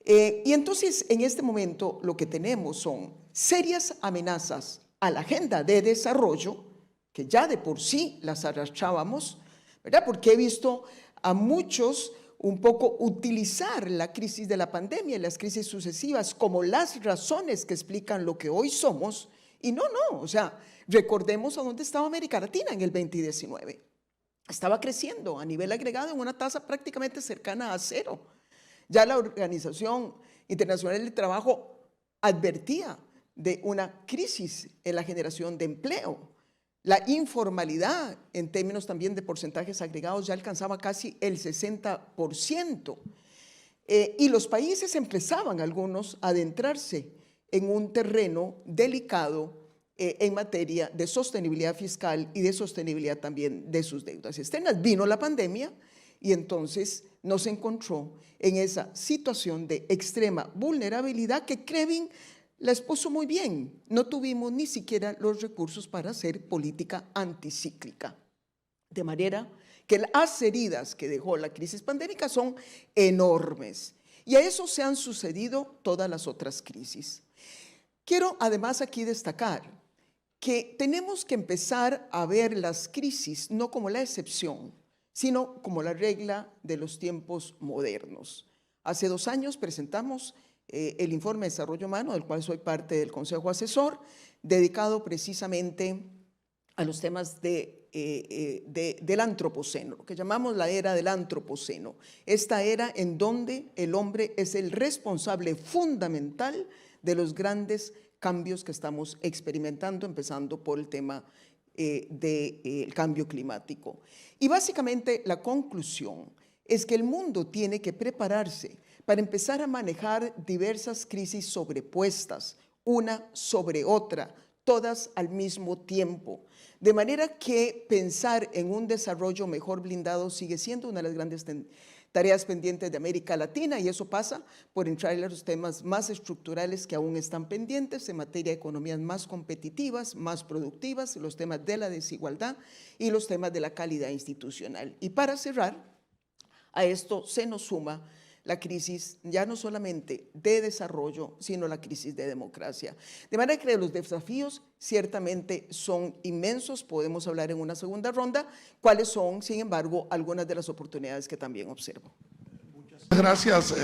Y entonces, en este momento, lo que tenemos son serias amenazas a la agenda de desarrollo, que ya de por sí las arrastrábamos, ¿verdad? Porque he visto a muchos un poco utilizar la crisis de la pandemia y las crisis sucesivas como las razones que explican lo que hoy somos, y no, o sea, recordemos a dónde estaba América Latina en el 2019. Estaba creciendo a nivel agregado en una tasa prácticamente cercana a cero. Ya la Organización Internacional del Trabajo advertía de una crisis en la generación de empleo. La informalidad, en términos también de porcentajes agregados, ya alcanzaba casi el 60%. Y los países empezaban, algunos, a adentrarse en un terreno delicado en materia de sostenibilidad fiscal y de sostenibilidad también de sus deudas externas. Vino la pandemia y entonces nos encontró en esa situación de extrema vulnerabilidad que Krevin la expuso muy bien. No tuvimos ni siquiera los recursos para hacer política anticíclica. De manera que las heridas que dejó la crisis pandémica son enormes. Y a eso se han sucedido todas las otras crisis. Quiero además aquí destacar que tenemos que empezar a ver las crisis no como la excepción, sino como la regla de los tiempos modernos. Hace 2 años presentamos el informe de desarrollo humano, del cual soy parte del Consejo Asesor, dedicado precisamente a los temas del antropoceno, lo que llamamos la era del antropoceno. Esta era en donde el hombre es el responsable fundamental de los grandes cambios que estamos experimentando, empezando por el tema del cambio climático. Y básicamente la conclusión es que el mundo tiene que prepararse para empezar a manejar diversas crisis sobrepuestas, una sobre otra, todas al mismo tiempo. De manera que pensar en un desarrollo mejor blindado sigue siendo una de las grandes tareas pendientes de América Latina, y eso pasa por entrar en los temas más estructurales que aún están pendientes en materia de economías más competitivas, más productivas, los temas de la desigualdad y los temas de la calidad institucional. Y para cerrar, a esto se nos suma la crisis ya no solamente de desarrollo, sino la crisis de democracia. De manera que los desafíos ciertamente son inmensos, podemos hablar en una segunda ronda, cuáles son, sin embargo, algunas de las oportunidades que también observo. Muchas gracias,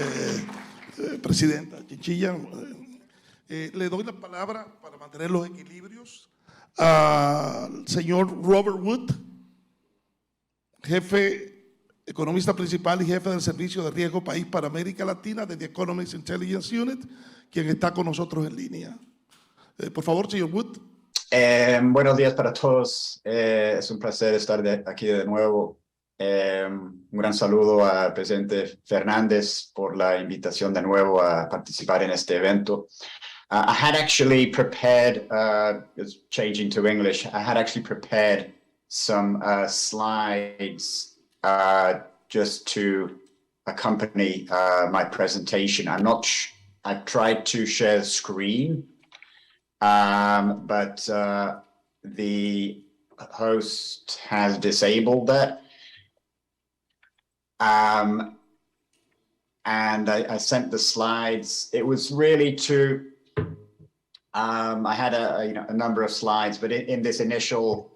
Presidenta Chinchilla. Le doy la palabra para mantener los equilibrios al señor Robert Wood, economista principal y jefe del Servicio de Riesgo País para América Latina de The Economics Intelligence Unit, quien está con nosotros en línea. Por favor, señor Wood. Buenos días para todos. Es un placer estar aquí de nuevo. Un gran saludo al presidente Fernández por la invitación de nuevo a participar en este evento. I had actually prepared, changing to English, I had actually prepared some slides just to accompany my presentation. I've tried to share the screen, but the host has disabled that. And I sent the slides. It was really to, I had a number of slides, but in this initial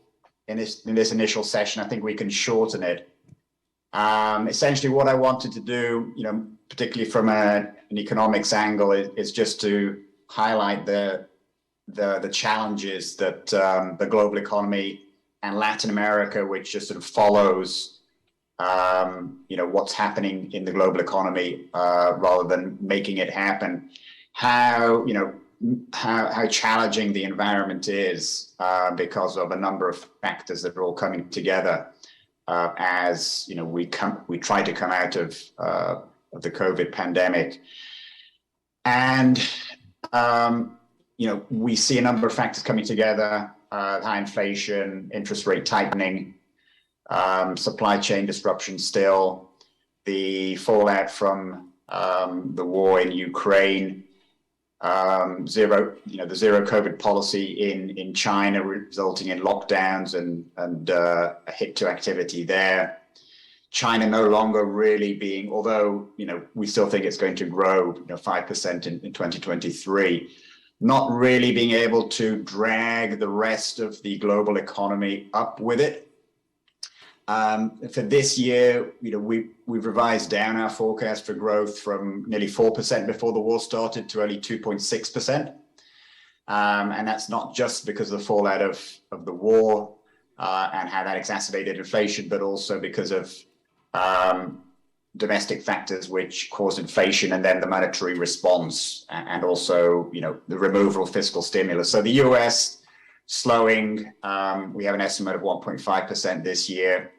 session, I think we can shorten it. Essentially, what I wanted to do, particularly from an economics angle, is just to highlight the challenges that the global economy and Latin America, which just sort of follows, what's happening in the global economy rather than making it happen. How how challenging the environment is because of a number of factors that are all coming together as we try to come out of the COVID pandemic, and we see a number of factors coming together: high inflation, interest rate tightening, supply chain disruption still, the fallout from the war in Ukraine, the zero COVID policy in China resulting in lockdowns and a hit to activity there. China no longer really being, although we still think it's going to grow 5% in 2023, not really being able to drag the rest of the global economy up with it. For this year, we've revised down our forecast for growth from nearly 4% before the war started to only 2.6%. And that's not just because of the fallout of the war and how that exacerbated inflation, but also because of domestic factors which caused inflation, and then the monetary response, and also the removal of fiscal stimulus. So the US slowing, we have an estimate of 1.5% this year.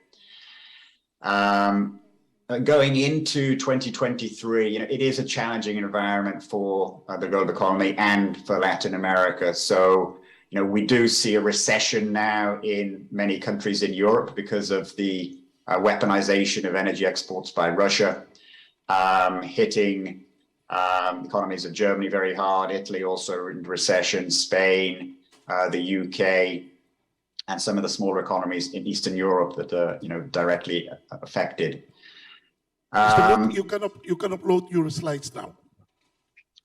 Going into 2023, it is a challenging environment for the global economy and for Latin America. So, we do see a recession now in many countries in Europe because of the weaponization of energy exports by Russia, hitting economies of Germany very hard, Italy also in recession, Spain, the UK, and some of the smaller economies in Eastern Europe that are, directly affected. Mr. Wood, you can upload your slides now.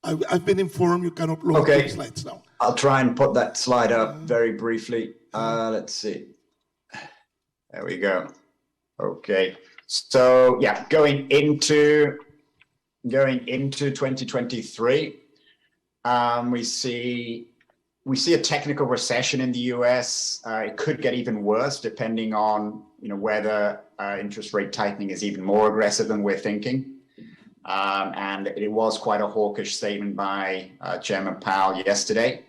I've been informed you can upload your slides now. I'll try and put that slide up very briefly. Let's see. There we go. Okay. So yeah, going into 2023, we see a technical recession in the US. It could get even worse depending on whether interest rate tightening is even more aggressive than we're thinking. And it was quite a hawkish statement by Chairman Powell yesterday,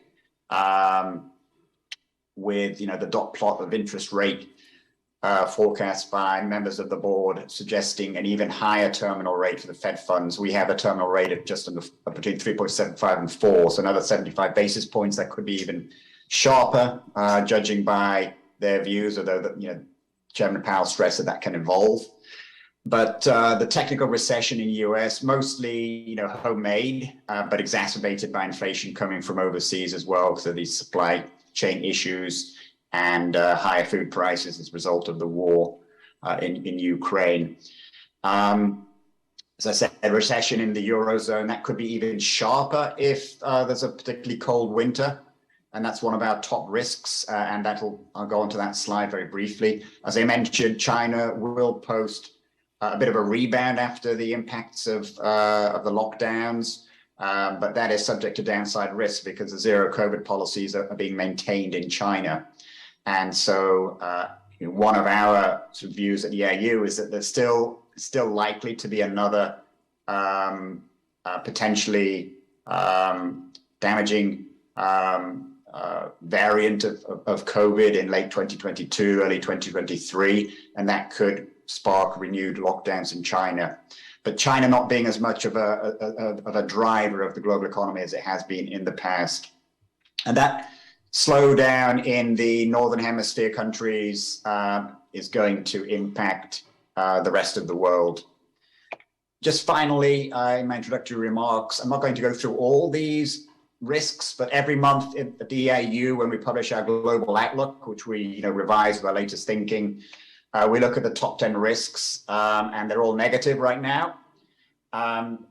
with the dot plot of interest rate forecast by members of the board suggesting an even higher terminal rate for the Fed funds. We have a terminal rate of just between 3.75 and 4, so another 75 basis points. That could be even sharper, judging by their views, although Chairman Powell stressed that can evolve. But the technical recession in the US, mostly homemade, but exacerbated by inflation coming from overseas as well, because of these supply chain issues and higher food prices as a result of the war in Ukraine. As I said, a recession in the Eurozone, that could be even sharper if there's a particularly cold winter. And that's one of our top risks. And I'll go onto that slide very briefly. As I mentioned, China will post a bit of a rebound after the impacts of the lockdowns. But that is subject to downside risk because the zero COVID policies are being maintained in China. And so one of our sort of views at the AU is that there's still likely to be another potentially damaging variant of COVID in late 2022, early 2023, and that could spark renewed lockdowns in China. But China not being as much of a driver of the global economy as it has been in the past. And that slowdown in the Northern Hemisphere countries is going to impact the rest of the world. Just finally, in my introductory remarks, I'm not going to go through all these risks, but every month at the AU, when we publish our global outlook, which we revise with our latest thinking, we look at the top 10 risks, and they're all negative right now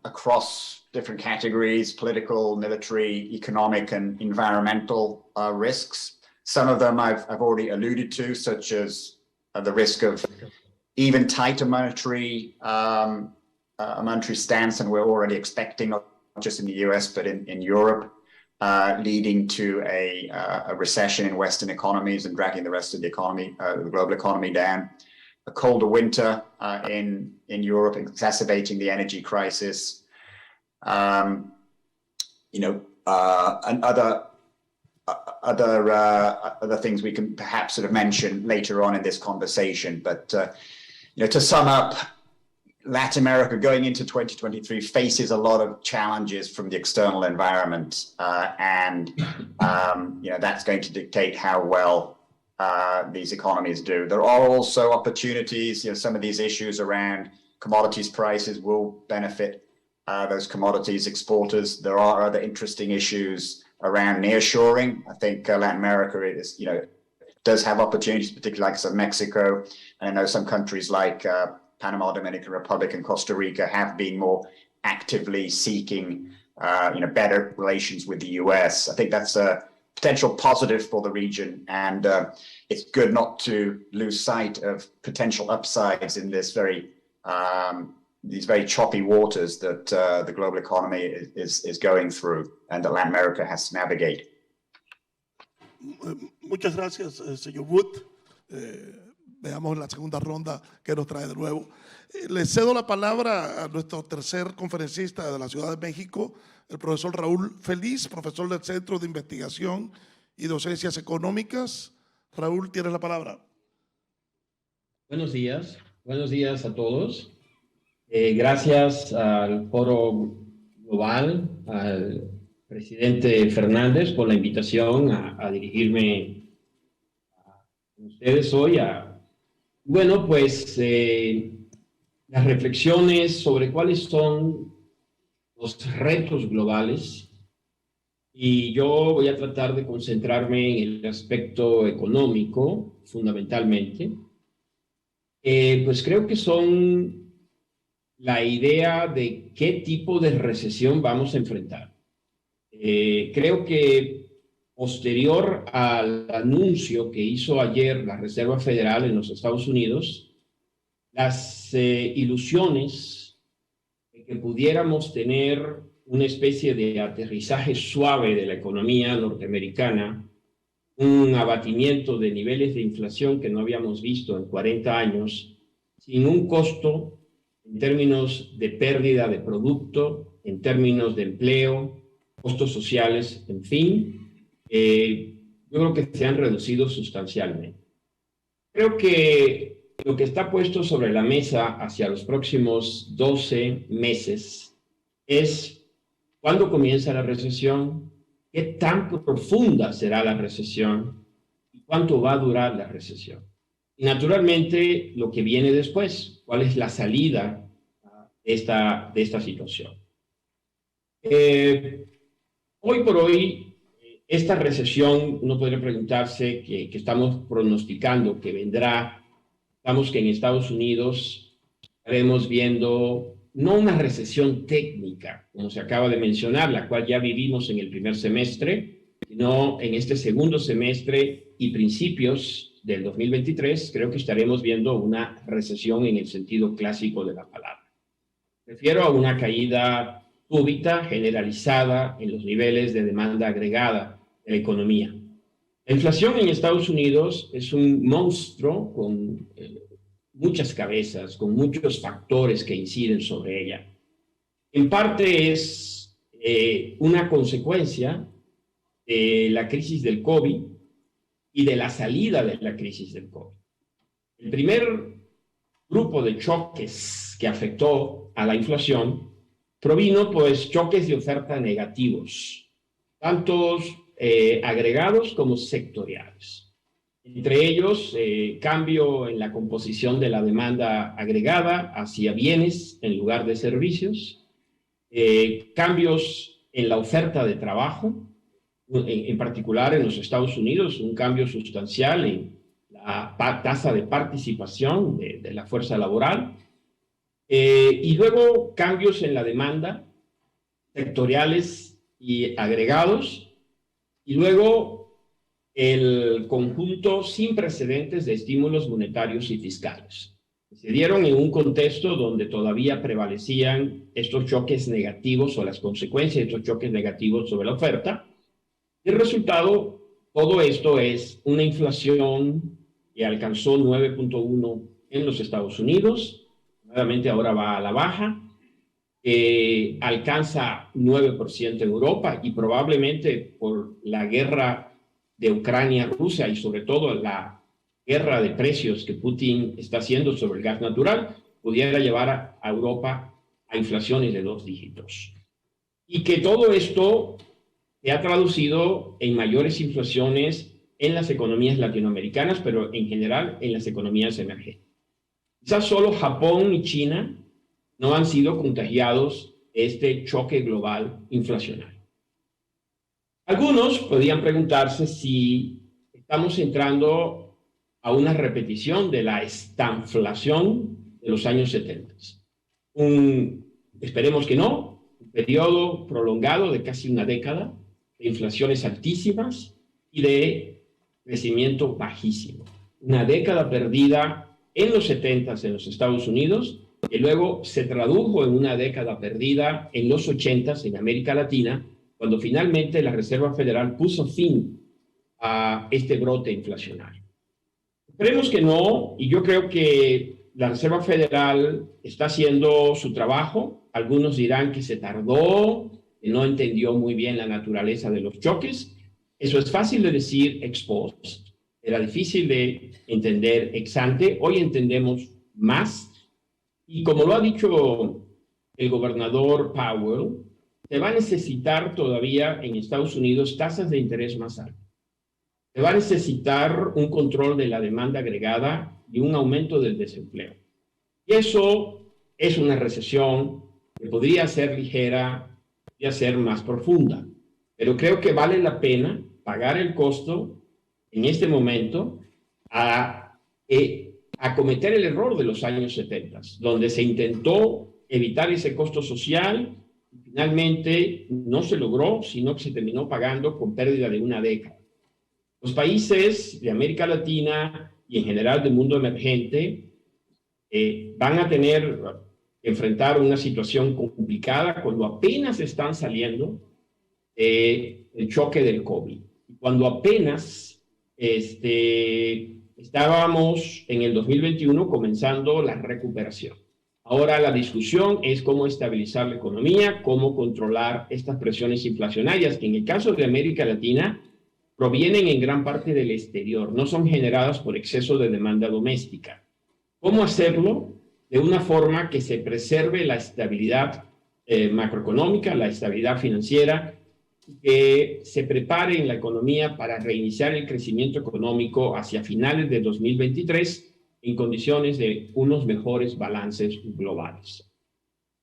across different categories: political, military, economic, and environmental risks. Some of them I've already alluded to, such as the risk of even tighter monetary stance, and we're already expecting, not just in the US, but in Europe, leading to a recession in Western economies and dragging the rest of the economy, the global economy down. A colder winter in Europe, exacerbating the energy crisis. and other things we can perhaps sort of mention later on in this conversation. But to sum up, Latin America going into 2023 faces a lot of challenges from the external environment, and that's going to dictate how well these economies do. There are also opportunities. Some of these issues around commodities prices will benefit those commodities exporters. There are other interesting issues around nearshoring. I think Latin America does have opportunities, particularly like Mexico. And I know some countries like Panama, Dominican Republic, and Costa Rica have been more actively seeking better relations with the US. I think that's a potential positive for the region, and it's good not to lose sight of potential upsides in this these very choppy waters that the global economy is going through and that Latin America has to navigate. Muchas gracias, señor Wood. Veamos la segunda ronda que nos trae de nuevo. Le cedo la palabra a nuestro tercer conferencista de la Ciudad de México, el profesor Raúl Feliz, profesor del Centro de Investigación y Docencias Económicas. Raúl, tienes la palabra. Buenos días a todos. Gracias al Foro Global, al presidente Fernández por la invitación a dirigirme a ustedes hoy. Las reflexiones sobre cuáles son los retos globales, y yo voy a tratar de concentrarme en el aspecto económico fundamentalmente. Pues creo que son la idea de qué tipo de recesión vamos a enfrentar. Creo que posterior al anuncio que hizo ayer la Reserva Federal en los Estados Unidos, las ilusiones de que pudiéramos tener una especie de aterrizaje suave de la economía norteamericana, un abatimiento de niveles de inflación que no habíamos visto en 40 años, sin un costo en términos de pérdida de producto, en términos de empleo, costos sociales, en fin, yo creo que se han reducido sustancialmente. Creo que lo que está puesto sobre la mesa hacia los próximos 12 meses es cuándo comienza la recesión, qué tan profunda será la recesión y cuánto va a durar la recesión. Y naturalmente lo que viene después, cuál es la salida de esta situación. Hoy por hoy, esta recesión, uno podría preguntarse que estamos pronosticando que vendrá. Estamos que en Estados Unidos estaremos viendo no una recesión técnica, como se acaba de mencionar, la cual ya vivimos en el primer semestre, sino en este segundo semestre y principios del 2023, creo que estaremos viendo una recesión en el sentido clásico de la palabra. Refiero a una caída súbita, generalizada en los niveles de demanda agregada de la economía. La inflación en Estados Unidos es un monstruo con muchas cabezas, con muchos factores que inciden sobre ella. En parte es una consecuencia de la crisis del COVID y de la salida de la crisis del COVID. El primer grupo de choques que afectó a la inflación provino, pues, choques de oferta negativos, tanto agregados como sectoriales. Entre ellos, cambio en la composición de la demanda agregada hacia bienes en lugar de servicios, cambios en la oferta de trabajo, en particular en los Estados Unidos, un cambio sustancial en la tasa de participación de la fuerza laboral, y luego cambios en la demanda sectoriales y agregados, y luego el conjunto sin precedentes de estímulos monetarios y fiscales. Se dieron en un contexto donde todavía prevalecían estos choques negativos o las consecuencias de estos choques negativos sobre la oferta. El resultado, todo esto es una inflación que alcanzó 9.1 en los Estados Unidos, nuevamente ahora va a la baja, que alcanza 9% en Europa y probablemente por la guerra de Ucrania-Rusia y sobre todo la guerra de precios que Putin está haciendo sobre el gas natural, pudiera llevar a Europa a inflaciones de 2 dígitos. Y que todo esto se ha traducido en mayores inflaciones en las economías latinoamericanas, pero en general en las economías emergentes. Quizás solo Japón y China no han sido contagiados de este choque global inflacionario. Algunos podrían preguntarse si estamos entrando a una repetición de la estanflación de los años 70. Esperemos que no, un periodo prolongado de casi una década de inflaciones altísimas y de crecimiento bajísimo. Una década perdida en los 70 en los Estados Unidos, que luego se tradujo en una década perdida en los 80 en América Latina, cuando finalmente la Reserva Federal puso fin a este brote inflacionario. Esperemos que no, y yo creo que la Reserva Federal está haciendo su trabajo. Algunos dirán que se tardó, que no entendió muy bien la naturaleza de los choques. Eso es fácil de decir ex post, era difícil de entender ex ante. Hoy entendemos más, y como lo ha dicho el gobernador Powell, se va a necesitar todavía en Estados Unidos tasas de interés más altas. Se va a necesitar un control de la demanda agregada y un aumento del desempleo. Y eso es una recesión que podría ser ligera, podría ser más profunda, pero creo que vale la pena pagar el costo en este momento a cometer el error de los años 70, donde se intentó evitar ese costo social y finalmente no se logró, sino que se terminó pagando con pérdida de una década. Los países de América Latina y en general del mundo emergente van a tener que enfrentar una situación complicada cuando apenas están saliendo el choque del COVID. Cuando apenas estábamos en el 2021 comenzando la recuperación. Ahora la discusión es cómo estabilizar la economía, cómo controlar estas presiones inflacionarias, que en el caso de América Latina provienen en gran parte del exterior, no son generadas por exceso de demanda doméstica. ¿Cómo hacerlo? De una forma que se preserve la estabilidad macroeconómica, la estabilidad financiera, que se prepare en la economía para reiniciar el crecimiento económico hacia finales de 2023 en condiciones de unos mejores balances globales.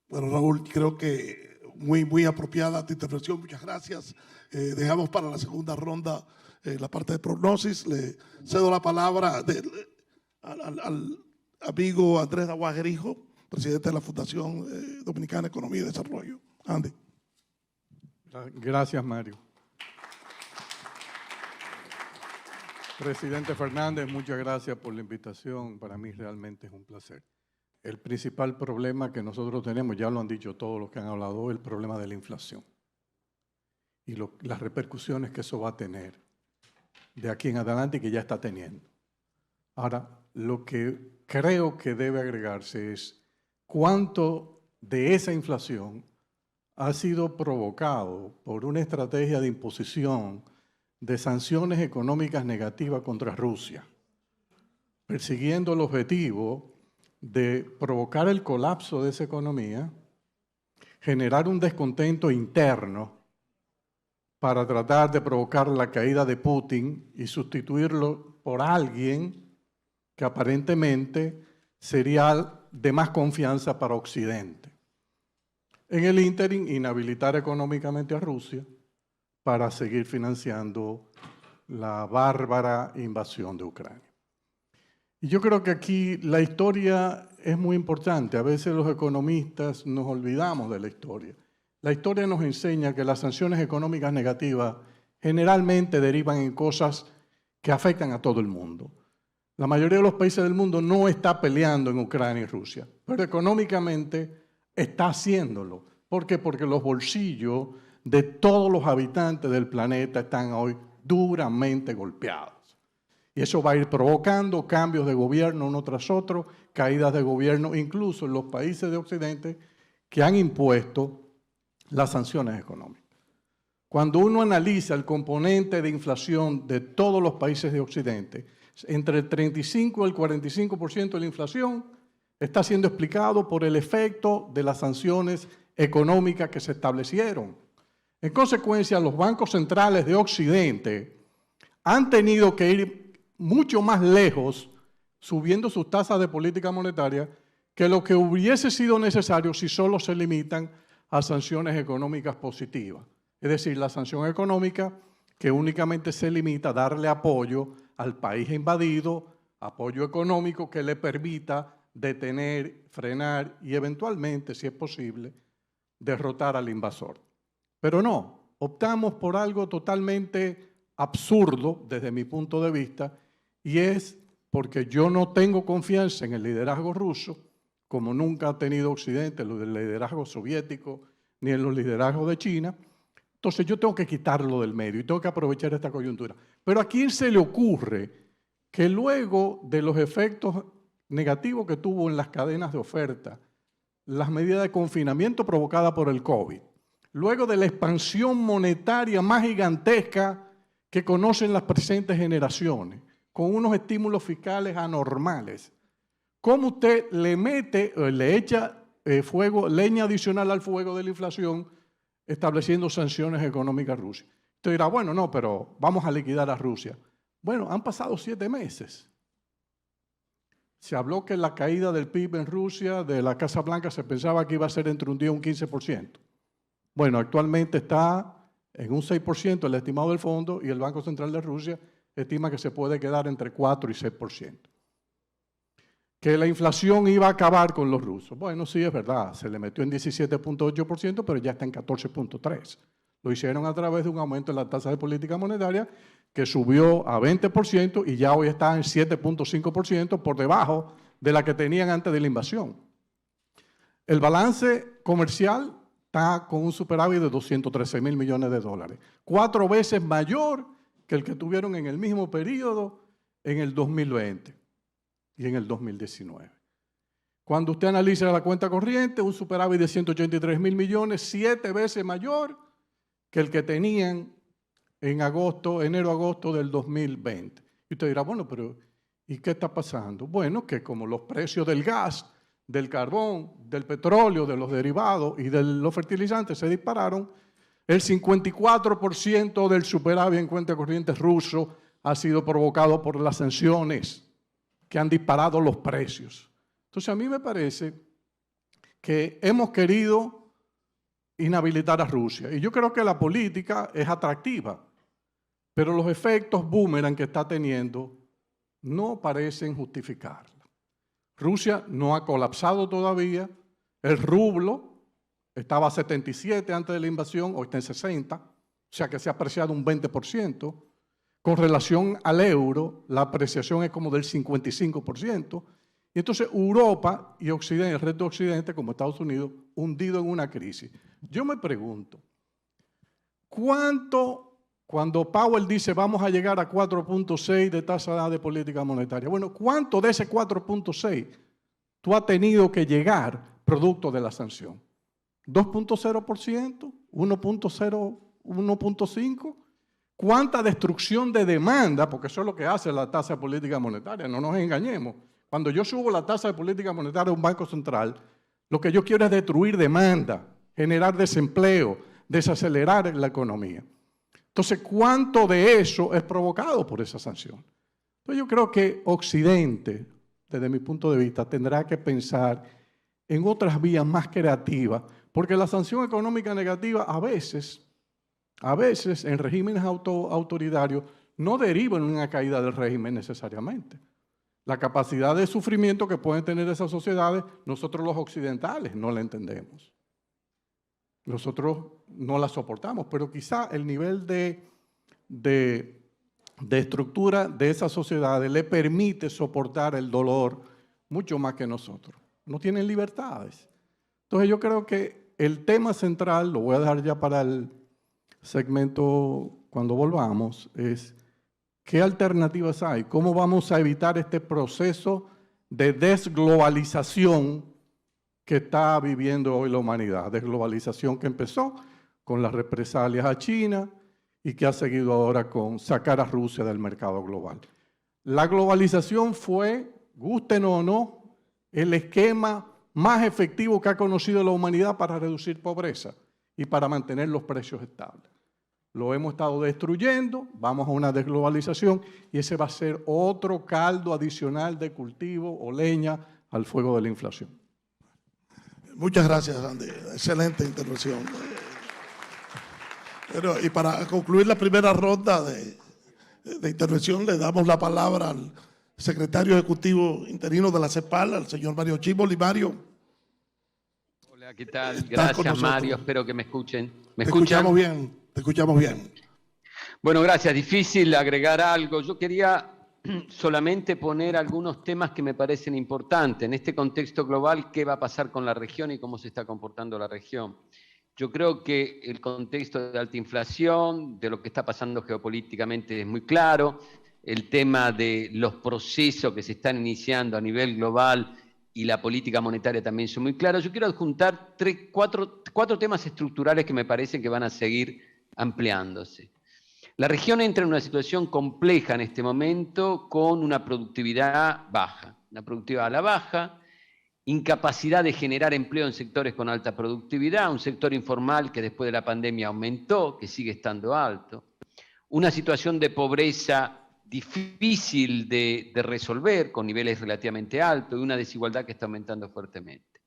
Bueno, Raúl, creo que muy apropiada tu intervención. Muchas gracias. Dejamos para la segunda ronda la parte de prognosis. Le cedo la palabra al amigo Andrés Aguajerijo, presidente de la Fundación Dominicana de Economía y Desarrollo. Andy. Gracias, Mario. Presidente Fernández, muchas gracias por la invitación. Para mí realmente es un placer. El principal problema que nosotros tenemos, ya lo han dicho todos los que han hablado, es el problema de la inflación y las repercusiones que eso va a tener de aquí en adelante y que ya está teniendo. Ahora, lo que creo que debe agregarse es cuánto de esa inflación ha sido provocado por una estrategia de imposición de sanciones económicas negativas contra Rusia, persiguiendo el objetivo de provocar el colapso de esa economía, generar un descontento interno para tratar de provocar la caída de Putin y sustituirlo por alguien que aparentemente sería de más confianza para Occidente. En el ínterin, inhabilitar económicamente a Rusia para seguir financiando la bárbara invasión de Ucrania. Y yo creo que aquí la historia es muy importante. A veces los economistas nos olvidamos de la historia. La historia nos enseña que las sanciones económicas negativas generalmente derivan en cosas que afectan a todo el mundo. La mayoría de los países del mundo no está peleando en Ucrania y Rusia, pero económicamente está haciéndolo. ¿Por qué? Porque los bolsillos de todos los habitantes del planeta están hoy duramente golpeados. Y eso va a ir provocando cambios de gobierno uno tras otro, caídas de gobierno, incluso en los países de Occidente que han impuesto las sanciones económicas. Cuando uno analiza el componente de inflación de todos los países de Occidente, entre el 35 y el 45% de la inflación está siendo explicado por el efecto de las sanciones económicas que se establecieron. En consecuencia, los bancos centrales de Occidente han tenido que ir mucho más lejos subiendo sus tasas de política monetaria que lo que hubiese sido necesario si solo se limitan a sanciones económicas positivas. Es decir, la sanción económica que únicamente se limita a darle apoyo al país invadido, apoyo económico que le permita detener, frenar y eventualmente, si es posible, derrotar al invasor. Pero no, optamos por algo totalmente absurdo desde mi punto de vista, y es porque yo no tengo confianza en el liderazgo ruso, como nunca ha tenido Occidente, en el liderazgo soviético, ni en los liderazgos de China. Entonces yo tengo que quitarlo del medio y tengo que aprovechar esta coyuntura. Pero ¿a quién se le ocurre que luego de los efectos negativos que tuvo en las cadenas de oferta, las medidas de confinamiento provocadas por el COVID, luego de la expansión monetaria más gigantesca que conocen las presentes generaciones, con unos estímulos fiscales anormales, cómo usted le mete, le echa leña adicional al fuego de la inflación, estableciendo sanciones económicas a Rusia? Usted dirá, bueno, no, pero vamos a liquidar a Rusia. Bueno, han pasado 7 meses. Se habló que la caída del PIB en Rusia, de la Casa Blanca, se pensaba que iba a ser entre un 10 y un 15%. Bueno, actualmente está en un 6% el estimado del fondo y el Banco Central de Rusia estima que se puede quedar entre 4 y 6%. Que la inflación iba a acabar con los rusos. Bueno, sí, es verdad, se le metió en 17.8%, pero ya está en 14.3%. Lo hicieron a través de un aumento en la tasa de política monetaria que subió a 20% y ya hoy está en 7.5%, por debajo de la que tenían antes de la invasión. El balance comercial está con un superávit de 213.000 millones de dólares, 4 veces mayor que el que tuvieron en el mismo periodo en el 2020 y en el 2019. Cuando usted analiza la cuenta corriente, un superávit de 183.000 millones, 7 veces mayor que el que tenían en enero-agosto del 2020. Y usted dirá, bueno, pero ¿y qué está pasando? Bueno, que como los precios del gas, del carbón, del petróleo, de los derivados y de los fertilizantes se dispararon, el 54% del superávit en cuenta corriente ruso ha sido provocado por las sanciones que han disparado los precios. Entonces a mí me parece que hemos querido inhabilitar a Rusia. Y yo creo que la política es atractiva, pero los efectos boomerang que está teniendo no parecen justificarla. Rusia no ha colapsado todavía, el rublo estaba a 77 antes de la invasión, hoy está en 60, o sea que se ha apreciado un 20%. Con relación al euro, la apreciación es como del 55%. Y entonces Europa y Occidente, el resto de Occidente, como Estados Unidos, hundido en una crisis. Yo me pregunto, ¿cuánto, cuando Powell dice vamos a llegar a 4.6 de tasa de política monetaria? Bueno, ¿cuánto de ese 4.6 tú has tenido que llegar producto de la sanción? ¿2.0%? ¿1.0? ¿1.5%? ¿Cuánta destrucción de demanda? Porque eso es lo que hace la tasa de política monetaria, no nos engañemos. Cuando yo subo la tasa de política monetaria de un banco central, lo que yo quiero es destruir demanda, generar desempleo, desacelerar la economía. Entonces, ¿cuánto de eso es provocado por esa sanción? Entonces, yo creo que Occidente, desde mi punto de vista, tendrá que pensar en otras vías más creativas, porque la sanción económica negativa a veces en regímenes autoritarios no deriva en una caída del régimen necesariamente. La capacidad de sufrimiento que pueden tener esas sociedades, nosotros los occidentales no la entendemos. Nosotros no la soportamos, pero quizá el nivel de estructura de esas sociedades le permite soportar el dolor mucho más que nosotros. No tienen libertades. Entonces yo creo que el tema central, lo voy a dejar ya para el segmento cuando volvamos, es ¿qué alternativas hay? ¿Cómo vamos a evitar este proceso de desglobalización que está viviendo hoy la humanidad. Desglobalización que empezó con las represalias a China y que ha seguido ahora con sacar a Rusia del mercado global. La globalización fue, gusten o no, el esquema más efectivo que ha conocido la humanidad para reducir pobreza y para mantener los precios estables. Lo hemos estado destruyendo, vamos a una desglobalización y ese va a ser otro caldo adicional de cultivo o leña al fuego de la inflación. Muchas gracias, Andy. Excelente intervención. Pero, y para concluir la primera ronda de intervención, le damos la palabra al secretario ejecutivo interino de la CEPAL, al señor Mario Chiboli. Mario. Hola, ¿qué tal? Gracias, Mario. Espero que me escuchen. ¿Me escuchan? Escuchamos bien, te escuchamos bien. Bueno, gracias. Difícil agregar algo. Yo quería solamente poner algunos temas que me parecen importantes. En este contexto global, ¿qué va a pasar con la región y cómo se está comportando la región? Yo creo que el contexto de alta inflación, de lo que está pasando geopolíticamente es muy claro. El tema de los procesos que se están iniciando a nivel global y la política monetaria también son muy claros. Yo quiero adjuntar cuatro temas estructurales que me parecen que van a seguir ampliándose. La región entra en una situación compleja en este momento con una productividad baja, una productividad a la baja, incapacidad de generar empleo en sectores con alta productividad, un sector informal que después de la pandemia aumentó, que sigue estando alto, una situación de pobreza difícil de resolver, con niveles relativamente altos, y una desigualdad que está aumentando fuertemente.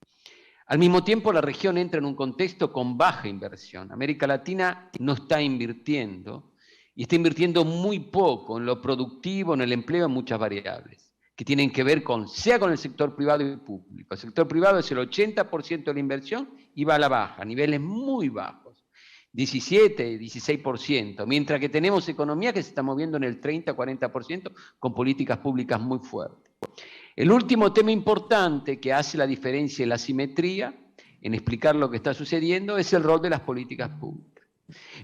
Al mismo tiempo, la región entra en un contexto con baja inversión. América Latina no está invirtiendo, y está invirtiendo muy poco en lo productivo, en el empleo, en muchas variables que tienen que ver sea con el sector privado y público. El sector privado es el 80% de la inversión y va a la baja, a niveles muy bajos, 17, 16%, mientras que tenemos economía que se está moviendo en el 30, 40% con políticas públicas muy fuertes. El último tema importante que hace la diferencia y la asimetría en explicar lo que está sucediendo es el rol de las políticas públicas.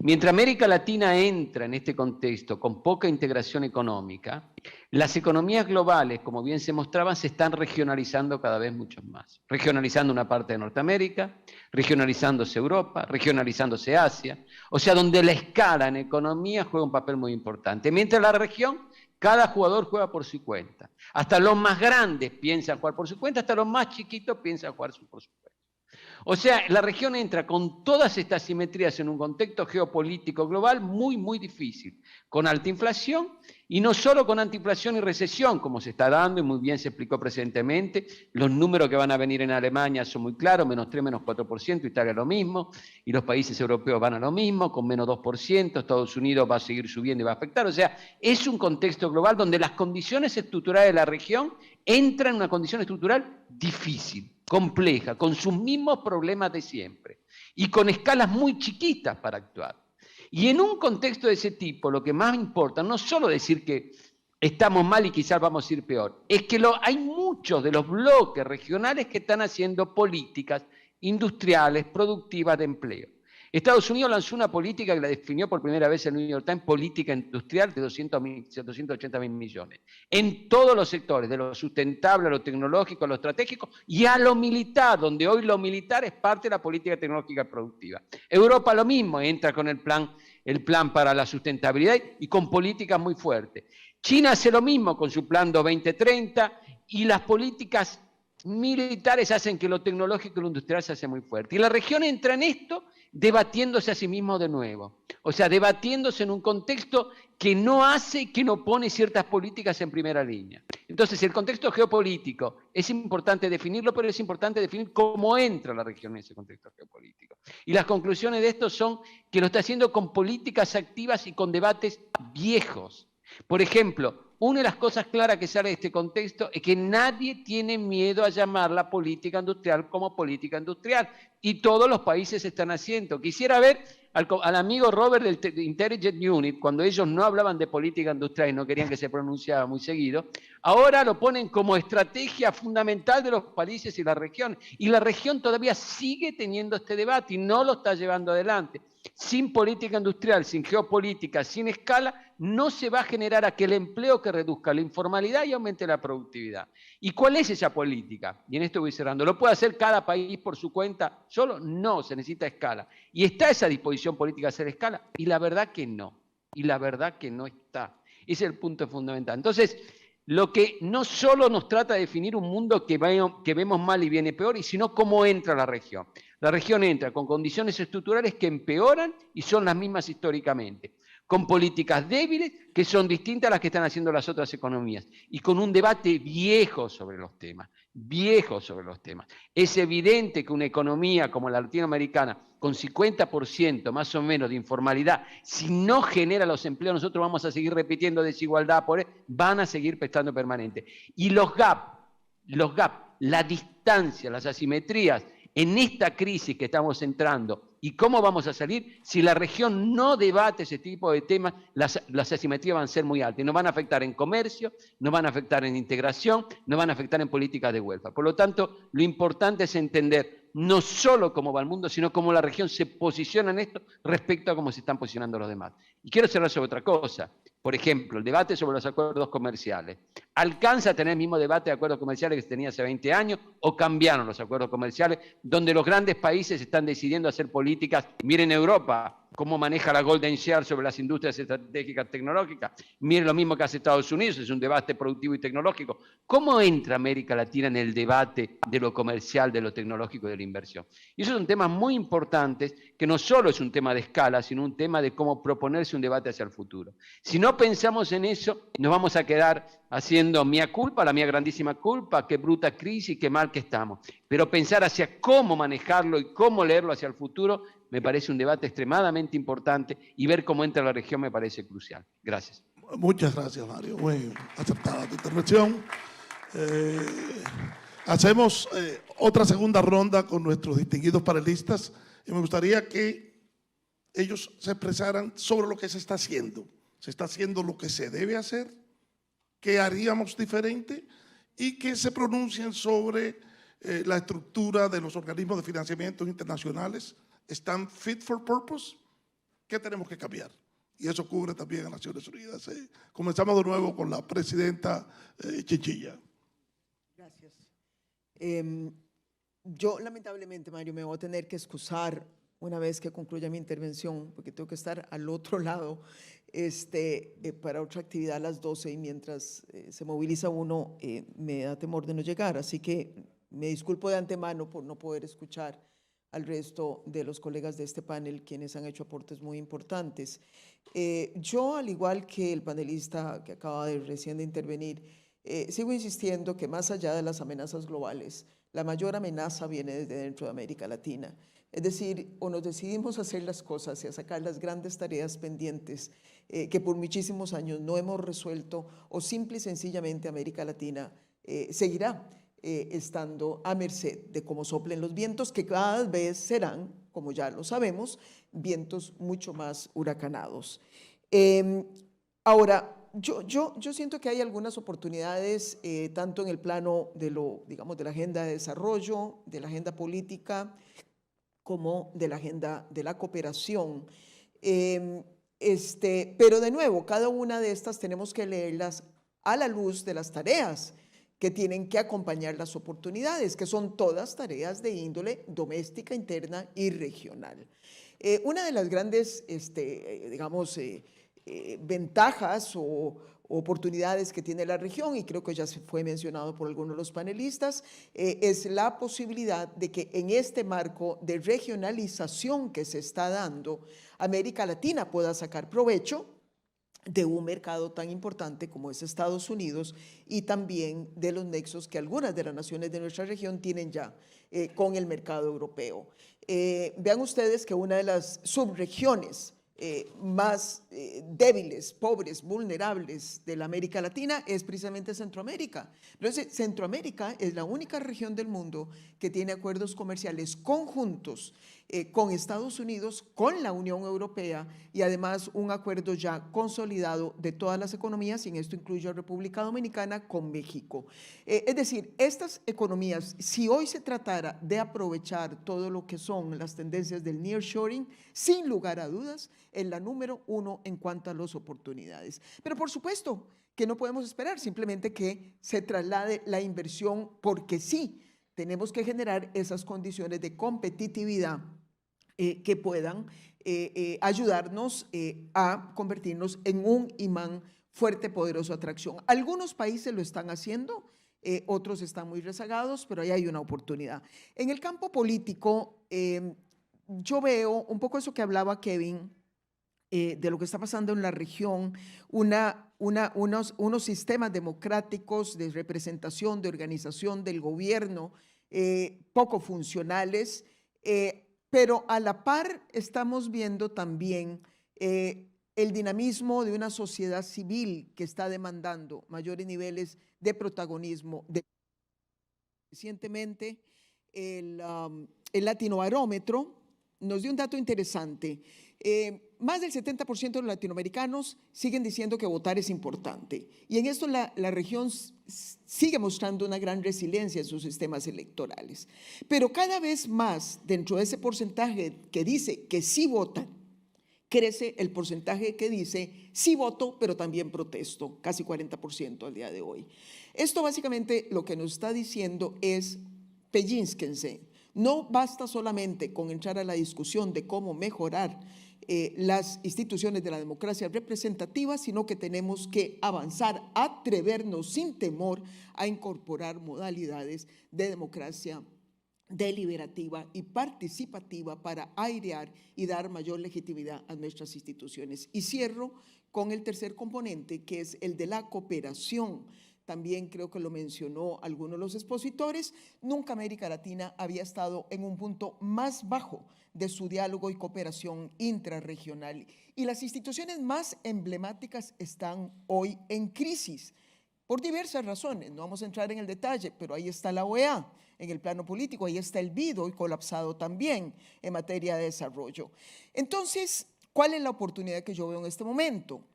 Mientras América Latina entra en este contexto con poca integración económica, las economías globales, como bien se mostraba, se están regionalizando cada vez mucho más. Regionalizando una parte de Norteamérica, regionalizándose Europa, regionalizándose Asia, o sea, donde la escala en economía juega un papel muy importante. Mientras la región, cada jugador juega por su cuenta. Hasta los más grandes piensan jugar por su cuenta, hasta los más chiquitos piensan jugar por su cuenta. O sea, la región entra con todas estas simetrías en un contexto geopolítico global muy, muy difícil, con alta inflación, y no solo con alta inflación y recesión, como se está dando, y muy bien se explicó presentemente. Los números que van a venir en Alemania son muy claros, -3, -4%, Italia lo mismo, y los países europeos van a lo mismo, con -2%, Estados Unidos va a seguir subiendo y va a afectar. O sea, es un contexto global donde las condiciones estructurales de la región entran en una condición estructural difícil, compleja, con sus mismos problemas de siempre y con escalas muy chiquitas para actuar. Y en un contexto de ese tipo, lo que más importa, no solo decir que estamos mal y quizás vamos a ir peor, es que hay muchos de los bloques regionales que están haciendo políticas industriales, productivas de empleo. Estados Unidos lanzó una política que la definió por primera vez en el New York Times, política industrial de 280.000 millones, en todos los sectores, de lo sustentable a lo tecnológico, a lo estratégico y a lo militar, donde hoy lo militar es parte de la política tecnológica productiva. Europa lo mismo, entra con el plan para la sustentabilidad y con políticas muy fuertes. China hace lo mismo con su plan 2030 y las políticas militares hacen que lo tecnológico y lo industrial se hace muy fuerte. Y la región entra en esto debatiéndose a sí mismo de nuevo. O sea, debatiéndose en un contexto que no pone ciertas políticas en primera línea. Entonces, el contexto geopolítico es importante definirlo, pero es importante definir cómo entra la región en ese contexto geopolítico. Y las conclusiones de esto son que lo está haciendo con políticas activas y con debates viejos. Por ejemplo, una de las cosas claras que sale de este contexto es que nadie tiene miedo a llamar la política industrial como política industrial y todos los países están haciendo. Quisiera ver al amigo Robert del Intelligence Unit, cuando ellos no hablaban de política industrial y no querían que se pronunciara muy seguido, ahora lo ponen como estrategia fundamental de los países y la región. Y la región todavía sigue teniendo este debate y no lo está llevando adelante. Sin política industrial, sin geopolítica, sin escala, no se va a generar aquel empleo que reduzca la informalidad y aumente la productividad. ¿Y cuál es esa política? Y en esto voy cerrando. ¿Lo puede hacer cada país por su cuenta solo? No, se necesita escala. ¿Y está esa disposición política a hacer escala? Y la verdad que no. Y la verdad que no está. Ese es el punto fundamental. Entonces, lo que no solo nos trata de definir un mundo que vemos mal y viene peor, sino cómo entra la región. La región entra con condiciones estructurales que empeoran y son las mismas históricamente, con políticas débiles que son distintas a las que están haciendo las otras economías y con un debate viejo sobre los temas, Es evidente que una economía como la latinoamericana, con 50% más o menos de informalidad, si no genera los empleos, nosotros vamos a seguir repitiendo desigualdad, van a seguir estando permanentes. Y los gaps, la distancia, las asimetrías, en esta crisis que estamos entrando, ¿y cómo vamos a salir? Si la región no debate ese tipo de temas, las asimetrías van a ser muy altas y nos van a afectar en comercio, nos van a afectar en integración, nos van a afectar en políticas de welfare. Por lo tanto, lo importante es entender no solo cómo va el mundo, sino cómo la región se posiciona en esto respecto a cómo se están posicionando los demás. Y quiero cerrar sobre otra cosa. Por ejemplo, el debate sobre los acuerdos comerciales. ¿Alcanza a tener el mismo debate de acuerdos comerciales que se tenía hace 20 años o cambiaron los acuerdos comerciales donde los grandes países están decidiendo hacer políticas? Miren Europa, cómo maneja la Golden Share sobre las industrias estratégicas tecnológicas. Miren lo mismo que hace Estados Unidos, es un debate productivo y tecnológico. ¿Cómo entra América Latina en el debate de lo comercial, de lo tecnológico y de la inversión? Y esos son temas muy importantes, que no solo es un tema de escala, sino un tema de cómo proponerse un debate hacia el futuro. Si no pensamos en eso, nos vamos a quedar haciendo mía culpa, la mía grandísima culpa, qué bruta crisis, qué mal que estamos. Pero pensar hacia cómo manejarlo y cómo leerlo hacia el futuro me parece un debate extremadamente importante y ver cómo entra la región me parece crucial. Gracias. Muchas gracias, Mario. Muy acertada tu intervención. Hacemos otra segunda ronda con nuestros distinguidos panelistas y me gustaría que ellos se expresaran sobre lo que se está haciendo. Se está haciendo lo que se debe hacer, qué haríamos diferente y que se pronuncien sobre la estructura de los organismos de financiamiento internacionales. ¿Están fit for purpose? ¿Qué tenemos que cambiar? Y eso cubre también a Naciones Unidas. Comenzamos de nuevo con la presidenta Chinchilla. Gracias. Yo lamentablemente, Mario, me voy a tener que excusar una vez que concluya mi intervención, porque tengo que estar al otro lado para otra actividad a las 12 y mientras se moviliza uno me da temor de no llegar. Así que me disculpo de antemano por no poder escuchar al resto de los colegas de este panel, quienes han hecho aportes muy importantes. Yo, al igual que el panelista que acaba de recién de intervenir, sigo insistiendo que más allá de las amenazas globales, la mayor amenaza viene desde dentro de América Latina. Es decir, o nos decidimos a hacer las cosas y a sacar las grandes tareas pendientes que por muchísimos años no hemos resuelto, o simple y sencillamente América Latina seguirá estando a merced de cómo soplen los vientos, que cada vez serán, como ya lo sabemos, vientos mucho más huracanados. Ahora, yo siento que hay algunas oportunidades, tanto en el plano de de la agenda de desarrollo, de la agenda política, como de la agenda de la cooperación. Pero de nuevo, cada una de estas tenemos que leerlas a la luz de las tareas que tienen que acompañar las oportunidades, que son todas tareas de índole doméstica, interna y regional. Una de las grandes, ventajas o oportunidades que tiene la región, y creo que ya se fue mencionado por algunos de los panelistas, es la posibilidad de que en este marco de regionalización que se está dando, América Latina pueda sacar provecho de un mercado tan importante como es Estados Unidos y también de los nexos que algunas de las naciones de nuestra región tienen ya con el mercado europeo. Vean ustedes que una de las subregiones más débiles, pobres, vulnerables de la América Latina es precisamente Centroamérica. Entonces, Centroamérica es la única región del mundo que tiene acuerdos comerciales conjuntos con Estados Unidos, con la Unión Europea y además un acuerdo ya consolidado de todas las economías, y en esto incluyo a República Dominicana, con México. Es decir, estas economías, si hoy se tratara de aprovechar todo lo que son las tendencias del nearshoring, sin lugar a dudas, es la número 1 en cuanto a las oportunidades. Pero por supuesto que no podemos esperar simplemente que se traslade la inversión, porque sí, tenemos que generar esas condiciones de competitividad que puedan ayudarnos a convertirnos en un imán fuerte, poderoso, atracción. Algunos países lo están haciendo, otros están muy rezagados, pero ahí hay una oportunidad. En el campo político, yo veo un poco eso que hablaba Kevin, de lo que está pasando en la región, unos sistemas democráticos de representación, de organización del gobierno, poco funcionales, pero a la par estamos viendo también el dinamismo de una sociedad civil que está demandando mayores niveles de protagonismo. Recientemente, el Latinobarómetro nos dio un dato interesante. Más del 70% de los latinoamericanos siguen diciendo que votar es importante. Y en esto la región sigue mostrando una gran resiliencia en sus sistemas electorales. Pero cada vez más, dentro de ese porcentaje que dice que sí votan, crece el porcentaje que dice sí voto, pero también protesto, casi 40% al día de hoy. Esto básicamente lo que nos está diciendo es, pellízquense. No basta solamente con entrar a la discusión de cómo mejorar las instituciones de la democracia representativa, sino que tenemos que avanzar, atrevernos sin temor a incorporar modalidades de democracia deliberativa y participativa para airear y dar mayor legitimidad a nuestras instituciones. Y cierro con el tercer componente, que es el de la cooperación. También creo que lo mencionó alguno de los expositores. Nunca América Latina había estado en un punto más bajo de su diálogo y cooperación intrarregional. Y las instituciones más emblemáticas están hoy en crisis por diversas razones. No vamos a entrar en el detalle, pero ahí está la OEA en el plano político, ahí está el BID, hoy colapsado también en materia de desarrollo. Entonces, ¿cuál es la oportunidad que yo veo en este momento?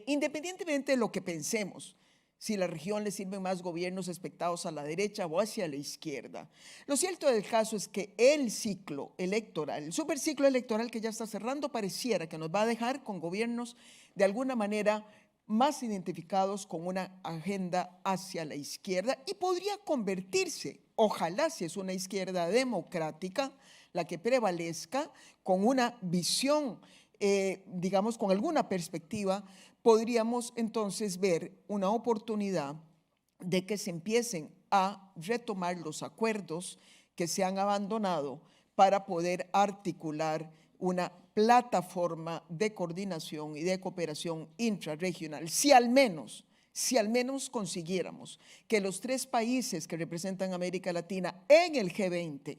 Independientemente de lo que pensemos, si la región le sirven más gobiernos expectados a la derecha o hacia la izquierda. Lo cierto del caso es que el ciclo electoral, el superciclo electoral que ya está cerrando, pareciera que nos va a dejar con gobiernos de alguna manera más identificados con una agenda hacia la izquierda, y podría convertirse, ojalá si es una izquierda democrática la que prevalezca, con una visión, digamos, con alguna perspectiva, podríamos entonces ver una oportunidad de que se empiecen a retomar los acuerdos que se han abandonado para poder articular una plataforma de coordinación y de cooperación intrarregional. Si al menos consiguiéramos que los 3 países que representan América Latina en el G20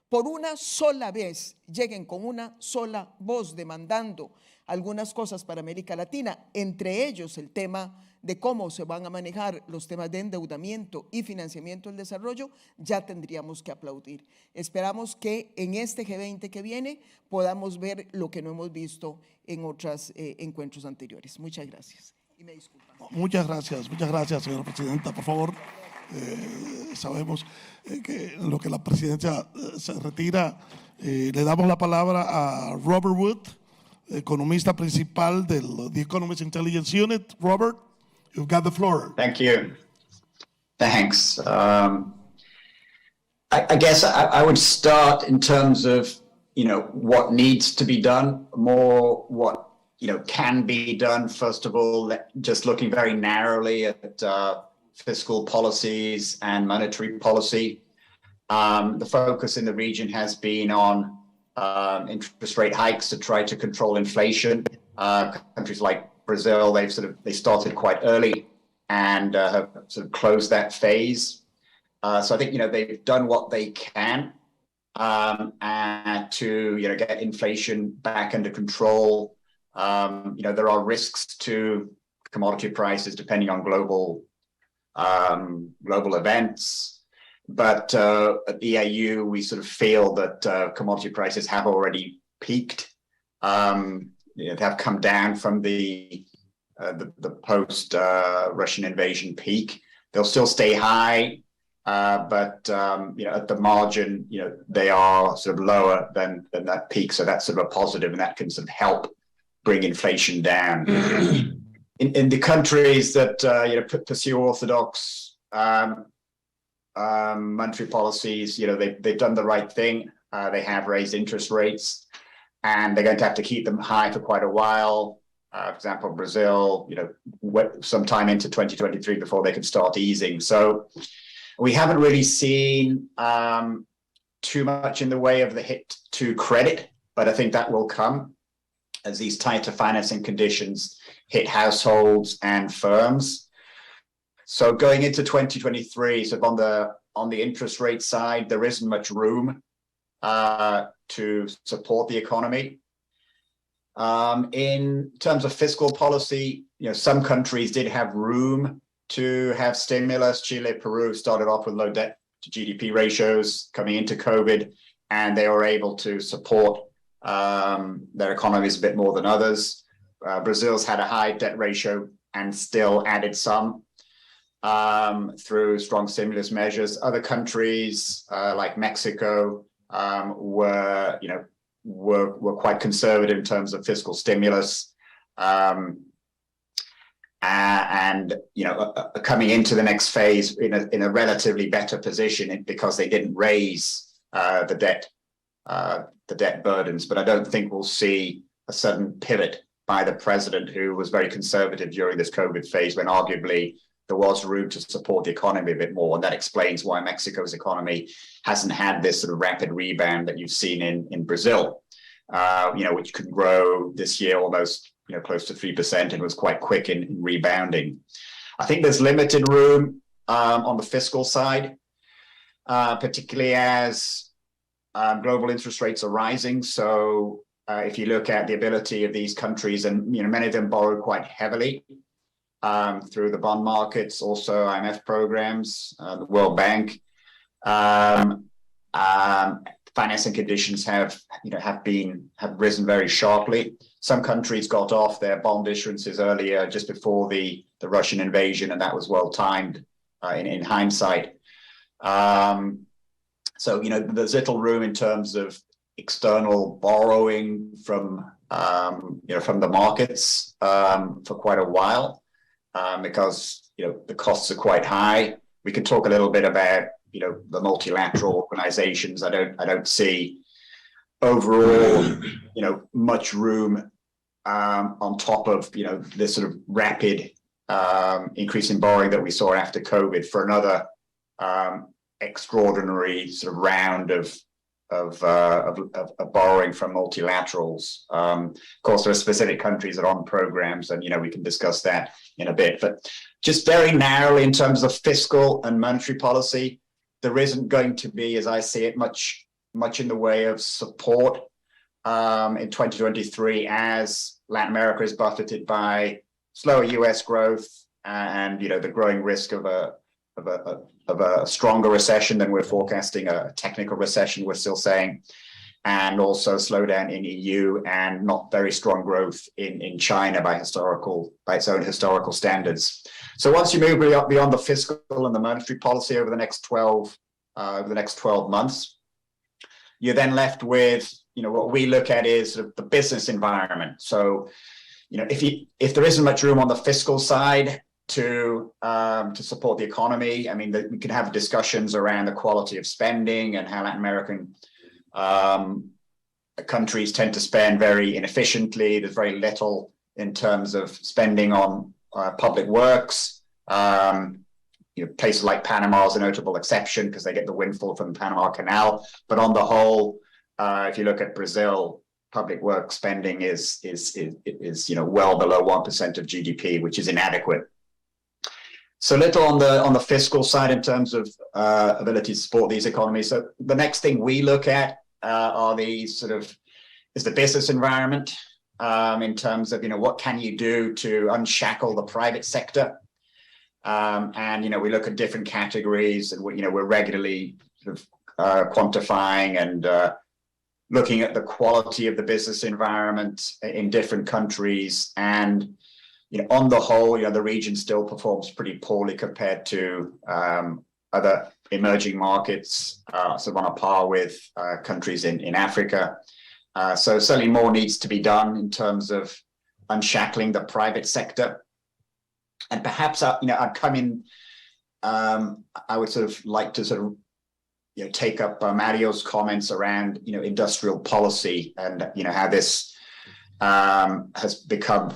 por una sola vez lleguen con una sola voz demandando algunas cosas para América Latina, entre ellos el tema de cómo se van a manejar los temas de endeudamiento y financiamiento del desarrollo, ya tendríamos que aplaudir. Esperamos que en este G20 que viene podamos ver lo que no hemos visto en otros encuentros anteriores. Muchas gracias. Y me disculpan. Muchas gracias, señora presidenta. Por favor, sabemos que en lo que la presidencia se retira, le damos la palabra a Robert Wood, economista principal del The Economist Intelligence Unit. Robert, you've got the floor. Thank you. Thanks. I guess I would start in terms of, what needs to be done, more what, can be done. First of all, just looking very narrowly at fiscal policies and monetary policy. The focus in the region has been on interest rate hikes to try to control inflation. Countries like Brazil, they started quite early and have sort of closed that phase. So I think they've done what they can to get inflation back under control. There are risks to commodity prices depending on global events. But at the AU, we sort of feel that commodity prices have already peaked. They have come down from the post Russian invasion peak. They'll still stay high, but at the margin, they are sort of lower than that peak. So that's sort of a positive, and that can sort of help bring inflation down. In the countries that pursue orthodox monetary policies, they've done the right thing. They have raised interest rates, and they're going to have to keep them high for quite a while. For example, Brazil, sometime into 2023 before they can start easing. So we haven't really seen too much in the way of the hit to credit, but I think that will come as these tighter financing conditions hit households and firms. So going into 2023, so on the interest rate side, there isn't much room to support the economy. In terms of fiscal policy, some countries did have room to have stimulus. Chile, Peru started off with low debt to GDP ratios coming into COVID, and they were able to support their economies a bit more than others. Brazil's had a high debt ratio and still added some through strong stimulus measures. Other countries like Mexico were quite conservative in terms of fiscal stimulus, and coming into the next phase in a relatively better position because they didn't raise the debt burdens. But I don't think we'll see a sudden pivot by the president, who was very conservative during this COVID phase when arguably there was room to support the economy a bit more. And that explains why Mexico's economy hasn't had this sort of rapid rebound that you've seen in Brazil, which could grow this year almost close to 3% and was quite quick in rebounding. I think there's limited room on the fiscal side, particularly as global interest rates are rising. So if you look at the ability of these countries, and many of them borrow quite heavily through the bond markets, also IMF programs, the World Bank, financing conditions have risen very sharply. Some countries got off their bond issuances earlier, just before the Russian invasion, and that was well timed in hindsight. So there's little room in terms of external borrowing from the markets for quite a while, because the costs are quite high. We can talk a little bit about the multilateral organizations. I don't see overall much room on top of this sort of rapid increase in borrowing that we saw after COVID for another extraordinary sort of round of borrowing from multilaterals. Of course, there are specific countries that are on programs, and we can discuss that in a bit. But just very narrowly in terms of fiscal and monetary policy, there isn't going to be, as I see it, much in the way of support in 2023, as Latin America is buffeted by slower US growth and the growing risk of a stronger recession than we're forecasting, a technical recession, we're still saying, and also slowdown in EU and not very strong growth in China by its own historical standards. So once you move beyond the fiscal and the monetary policy over the next 12 months, you're then left with what we look at is sort of the business environment. So if there isn't much room on the fiscal side to support the economy, I mean, we can have discussions around the quality of spending and how Latin American countries tend to spend very inefficiently. There's very little in terms of spending on public works. Places like Panama is a notable exception because they get the windfall from the Panama Canal. But on the whole, if you look at Brazil, public work spending is well below 1% of GDP, which is inadequate. So little on the fiscal side in terms of ability to support these economies. So the next thing we look at is the business environment in terms of what can you do to unshackle the private sector. And, you know, we look at different categories and, you know, we're regularly sort of quantifying and looking at the quality of the business environment in different countries. And, you know, on the whole, you know, the region still performs pretty poorly compared to other emerging markets, sort of on a par with countries in Africa. So certainly more needs to be done in terms of unshackling the private sector. And perhaps, you know, I'd come in, I would sort of like to sort of, you know, take up Mario's comments around, you know, industrial policy and, you know, how this has become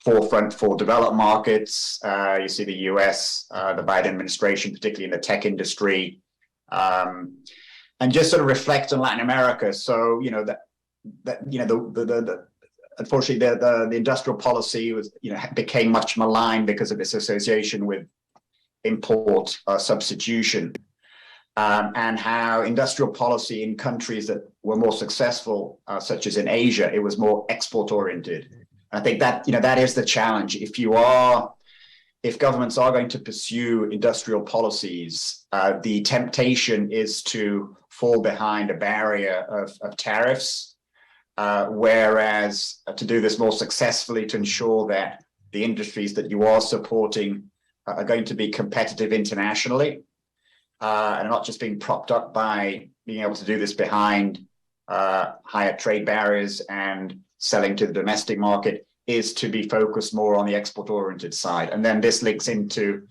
forefront for developed markets. You see the US, the Biden administration, particularly in the tech industry, and just sort of reflect on Latin America. So, you know, you know, unfortunately, the industrial policy was, you know, became much maligned because of its association with import substitution, and how industrial policy in countries that were more successful, such as in Asia, it was more export oriented. I think that, you know, that is the challenge. If governments are going to pursue industrial policies, the temptation is to fall behind a barrier of tariffs, whereas to do this more successfully, to ensure that the industries that you are supporting are going to be competitive internationally, and not just being propped up by being able to do this behind higher trade barriers and selling to the domestic market, is to be focused more on the export-oriented side. And then this links into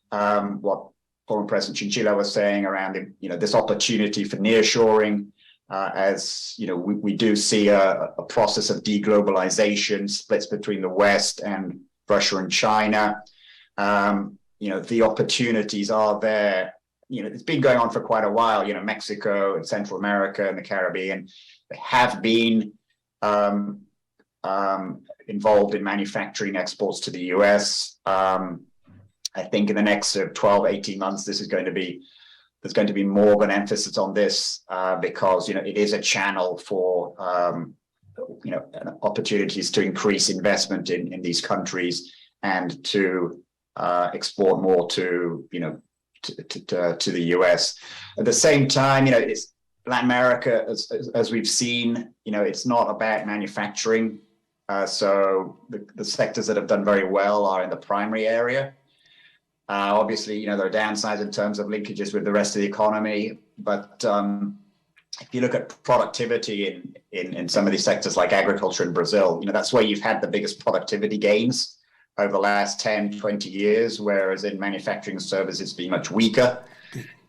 what former President Chinchilla was saying around the, you know, this opportunity for nearshoring, as you know, we do see a process of deglobalization, splits between the West and Russia and China. You know, the opportunities are there. You know, it's been going on for quite a while. You know, Mexico and Central America and the Caribbean, they have been involved in manufacturing exports to the US. I think in the next 12, 18 months, there's going to be more of an emphasis on this, because, you know, it is a channel for, you know, opportunities to increase investment in these countries and to export more to, you know, to the US. At the same time, you know, it's Latin America, as we've seen, you know, it's not about manufacturing. So the sectors that have done very well are in the primary area. Obviously, you know, there are downsides in terms of linkages with the rest of the economy. But if you look at productivity in some of these sectors like agriculture in Brazil, you know, that's where you've had the biggest productivity gains over the last 10, 20 years, whereas in manufacturing services, it's been much weaker.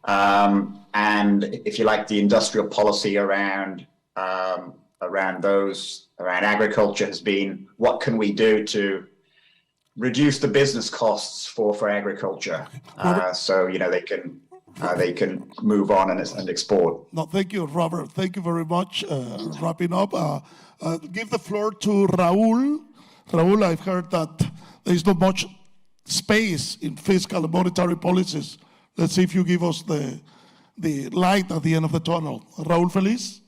And if you like, the industrial policy around agriculture has been, what can we do to reduce the business costs for agriculture, so, you know, they can move on and export. No, thank you, Robert. Thank you very much. Wrapping up, give the floor to Raul. Raul, I've heard that there is not much space in fiscal and monetary policies. Let's see if you give us the light at the end of the tunnel. Raúl Feliz.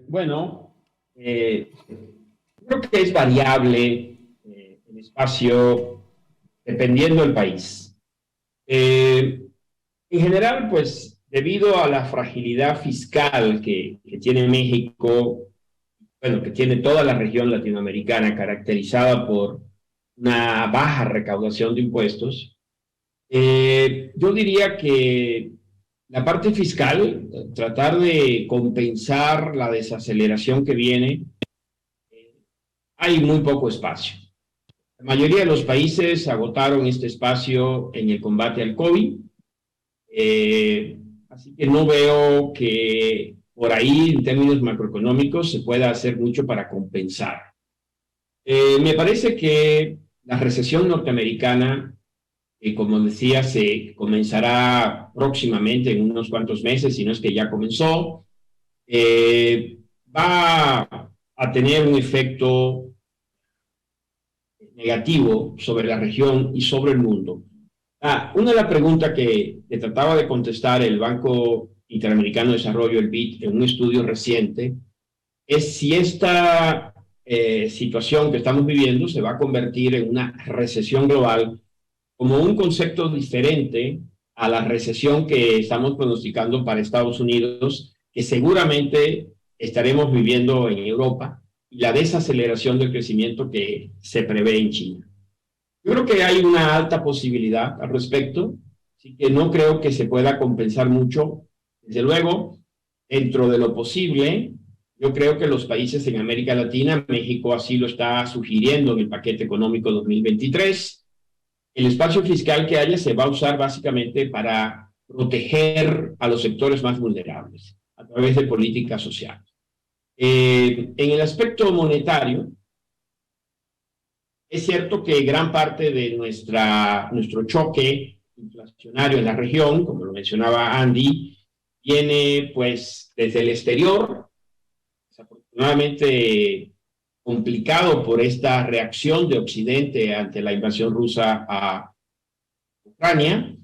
Bueno, creo que es variable el espacio dependiendo del país. En general, pues, debido a la fragilidad fiscal que tiene México, bueno, que tiene toda la región latinoamericana caracterizada por una baja recaudación de impuestos, yo diría que la parte fiscal, tratar de compensar la desaceleración que viene, hay muy poco espacio. La mayoría de los países agotaron este espacio en el combate al COVID, así que no veo que por ahí, en términos macroeconómicos, se pueda hacer mucho para compensar. Me parece que la recesión norteamericana, como decía, se comenzará próximamente en unos cuantos meses, si no es que ya comenzó, va a tener un efecto negativo sobre la región y sobre el mundo. Una de las preguntas que trataba de contestar el Banco Interamericano de Desarrollo, el BID, en un estudio reciente, es si esta situación que estamos viviendo se va a convertir en una recesión global como un concepto diferente a la recesión que estamos pronosticando para Estados Unidos, que seguramente estaremos viviendo en Europa, y la desaceleración del crecimiento que se prevé en China. Yo creo que hay una alta posibilidad al respecto, así que no creo que se pueda compensar mucho. Desde luego, dentro de lo posible, yo creo que los países en América Latina, México así lo está sugiriendo en el paquete económico 2023, el espacio fiscal que haya se va a usar básicamente para proteger a los sectores más vulnerables a través de políticas sociales. En el aspecto monetario, es cierto que gran parte de nuestro choque inflacionario en la región, como lo mencionaba Andy, viene pues desde el exterior, desafortunadamente complicado por esta reacción de Occidente ante la invasión rusa a Ucrania.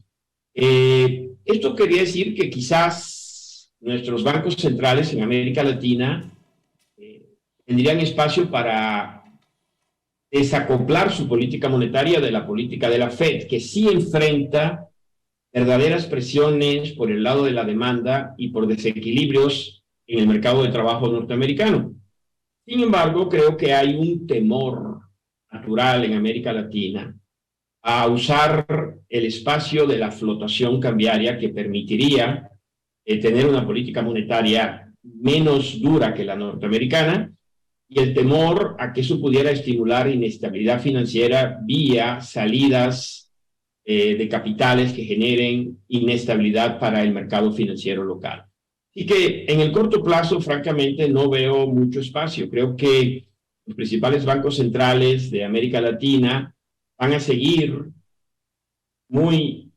Esto quería decir que quizás nuestros bancos centrales en América Latina tendrían espacio para desacoplar su política monetaria de la política de la Fed, que sí enfrenta verdaderas presiones por el lado de la demanda y por desequilibrios en el mercado de trabajo norteamericano. Sin embargo, creo que hay un temor natural en América Latina a usar el espacio de la flotación cambiaria que permitiría tener una política monetaria menos dura que la norteamericana, y el temor a que eso pudiera estimular inestabilidad financiera vía salidas de capitales que generen inestabilidad para el mercado financiero local. Así que en el corto plazo, francamente, no veo mucho espacio. Creo que los principales bancos centrales de América Latina van a seguir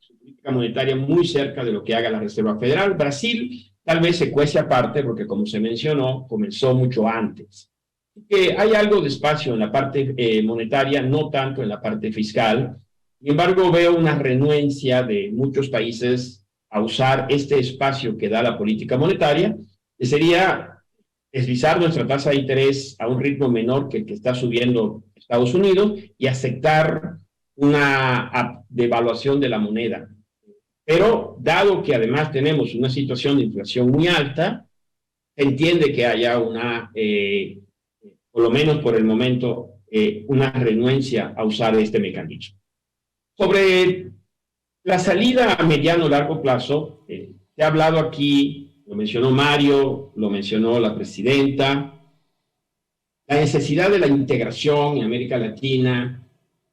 su política monetaria muy cerca de lo que haga la Reserva Federal. Brasil tal vez se cuece aparte porque, como se mencionó, comenzó mucho antes. Así que hay algo de espacio en la parte monetaria, no tanto en la parte fiscal. Sin embargo, veo una renuencia de muchos países a usar este espacio que da la política monetaria, que sería deslizar nuestra tasa de interés a un ritmo menor que el que está subiendo Estados Unidos y aceptar una devaluación de la moneda. Pero dado que además tenemos una situación de inflación muy alta, se entiende que haya por lo menos por el momento, una renuencia a usar este mecanismo. Sobre la salida a mediano o largo plazo, se ha hablado aquí, lo mencionó Mario, lo mencionó la presidenta, la necesidad de la integración en América Latina.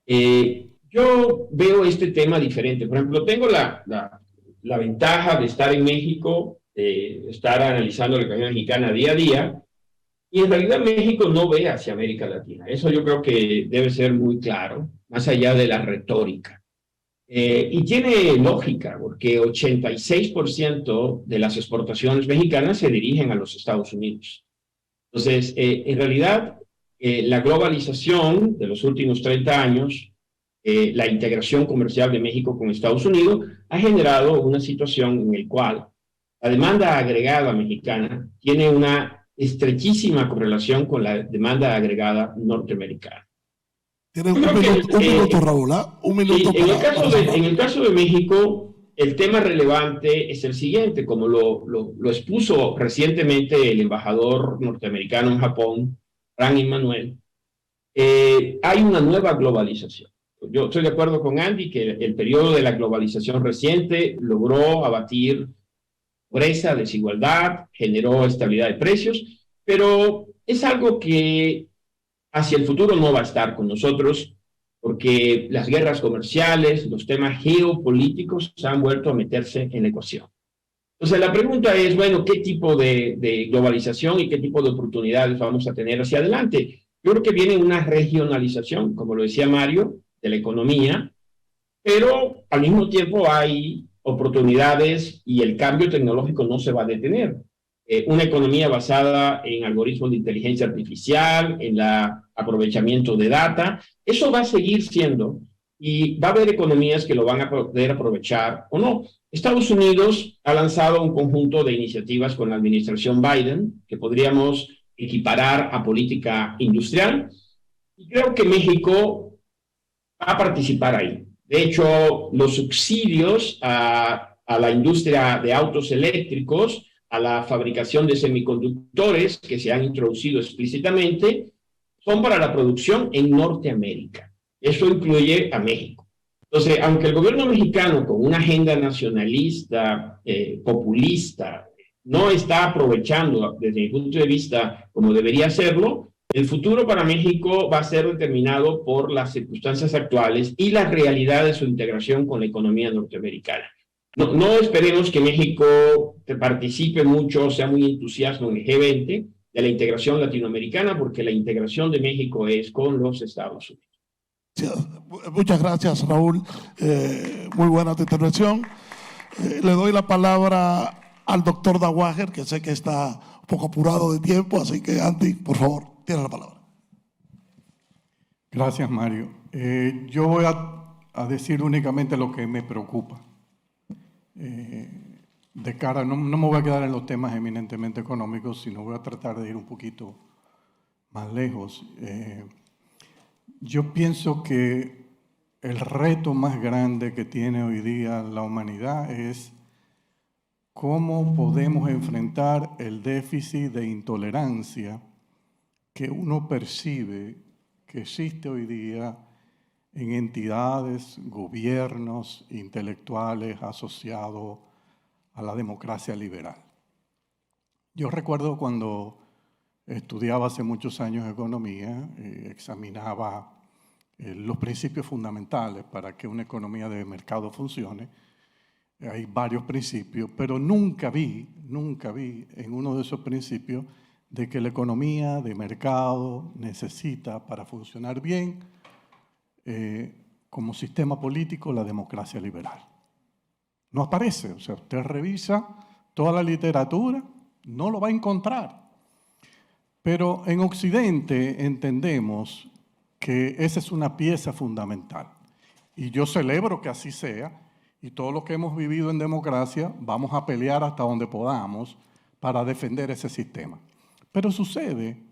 Yo veo este tema diferente. Por ejemplo, tengo la ventaja de estar en México, de estar analizando la economía mexicana día a día, y en realidad México no ve hacia América Latina. Eso yo creo que debe ser muy claro, más allá de la retórica. Y tiene lógica, porque 86% de las exportaciones mexicanas se dirigen a los Estados Unidos. Entonces, en realidad, la globalización de los últimos 30 años, la integración comercial de México con Estados Unidos, ha generado una situación en la cual la demanda agregada mexicana tiene una estrechísima correlación con la demanda agregada norteamericana. Tienes un minuto, Raúl, ¿ah? Un minuto. Sí, en el caso de México, el tema relevante es el siguiente, como lo expuso recientemente el embajador norteamericano en Japón, Frank Immanuel. Hay una nueva globalización. Yo estoy de acuerdo con Andy que el periodo de la globalización reciente logró abatir pobreza, desigualdad, generó estabilidad de precios, pero es algo que hacia el futuro no va a estar con nosotros, porque las guerras comerciales, los temas geopolíticos se han vuelto a meterse en la ecuación. Entonces la pregunta es, bueno, ¿qué tipo de globalización y qué tipo de oportunidades vamos a tener hacia adelante? Yo creo que viene una regionalización, como lo decía Mario, de la economía, pero al mismo tiempo hay oportunidades y el cambio tecnológico no se va a detener. Una economía basada en algoritmos de inteligencia artificial, en el aprovechamiento de data, eso va a seguir siendo, y va a haber economías que lo van a poder aprovechar o no. Estados Unidos ha lanzado un conjunto de iniciativas con la administración Biden que podríamos equiparar a política industrial. Y creo que México va a participar ahí. De hecho, los subsidios a la industria de autos eléctricos, a la fabricación de semiconductores que se han introducido explícitamente, son para la producción en Norteamérica. Eso incluye a México. Entonces, aunque el gobierno mexicano con una agenda nacionalista, populista, no está aprovechando desde mi punto de vista como debería hacerlo, el futuro para México va a ser determinado por las circunstancias actuales y la realidad de su integración con la economía norteamericana. No esperemos que México participe mucho, sea muy entusiasmo en el G20 de la integración latinoamericana, porque la integración de México es con los Estados Unidos. Muchas gracias, Raúl. Muy buena tu intervención. Le doy la palabra al doctor Dawager, que sé que está un poco apurado de tiempo, así que Andy, por favor, tiene la palabra. Gracias, Mario. Yo voy a decir únicamente lo que me preocupa. De cara, no me voy a quedar en los temas eminentemente económicos, sino voy a tratar de ir un poquito más lejos. Yo pienso que el reto más grande que tiene hoy día la humanidad es cómo podemos enfrentar el déficit de intolerancia que uno percibe que existe hoy día en entidades, gobiernos, intelectuales asociados a la democracia liberal. Yo recuerdo cuando estudiaba hace muchos años economía, examinaba los principios fundamentales para que una economía de mercado funcione. Hay varios principios, pero nunca vi en uno de esos principios de que la economía de mercado necesita para funcionar bien como sistema político la democracia liberal. No aparece, o sea, usted revisa toda la literatura, no lo va a encontrar. Pero en Occidente entendemos que esa es una pieza fundamental. Y yo celebro que así sea, y todos los que hemos vivido en democracia vamos a pelear hasta donde podamos para defender ese sistema. Pero sucede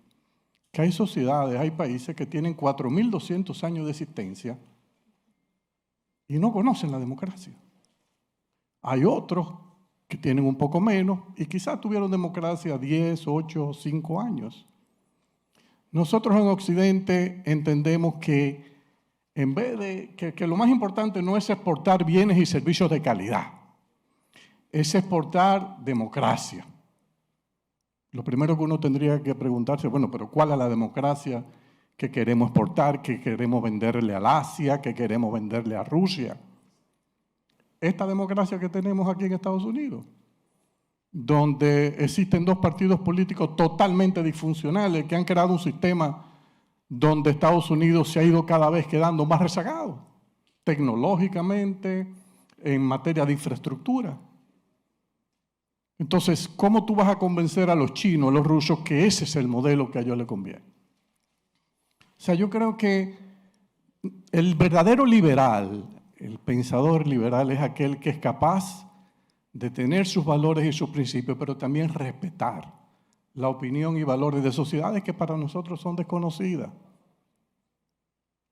que hay sociedades, hay países que tienen 4.200 años de existencia y no conocen la democracia. Hay otros que tienen un poco menos y quizás tuvieron democracia 10, 8, 5 años. Nosotros en Occidente entendemos que en vez de que lo más importante no es exportar bienes y servicios de calidad, es exportar democracia. Lo primero que uno tendría que preguntarse, bueno, pero ¿cuál es la democracia que queremos exportar, que queremos venderle al Asia, que queremos venderle a Rusia? Esta democracia que tenemos aquí en Estados Unidos, donde existen dos partidos políticos totalmente disfuncionales que han creado un sistema donde Estados Unidos se ha ido cada vez quedando más rezagado, tecnológicamente, en materia de infraestructura. Entonces, ¿cómo tú vas a convencer a los chinos, a los rusos, que ese es el modelo que a ellos les conviene? O sea, yo creo que el verdadero liberal, el pensador liberal, es aquel que es capaz de tener sus valores y sus principios, pero también respetar la opinión y valores de sociedades que para nosotros son desconocidas.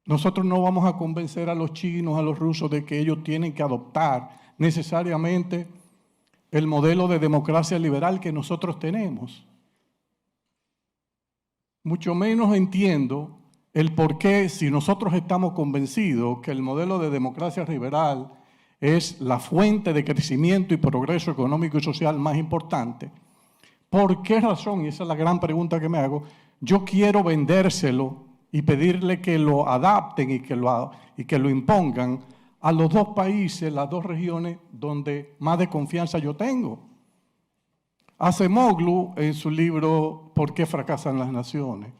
Nosotros no vamos a convencer a los chinos, a los rusos, de que ellos tienen que adoptar necesariamente el modelo de democracia liberal que nosotros tenemos. Mucho menos entiendo el por qué, si nosotros estamos convencidos que el modelo de democracia liberal es la fuente de crecimiento y progreso económico y social más importante, ¿por qué razón? Y esa es la gran pregunta que me hago. Yo quiero vendérselo y pedirle que lo adapten y que lo impongan a los dos países, las dos regiones donde más de confianza yo tengo. Acemoglu, en su libro ¿Por qué fracasan las naciones?,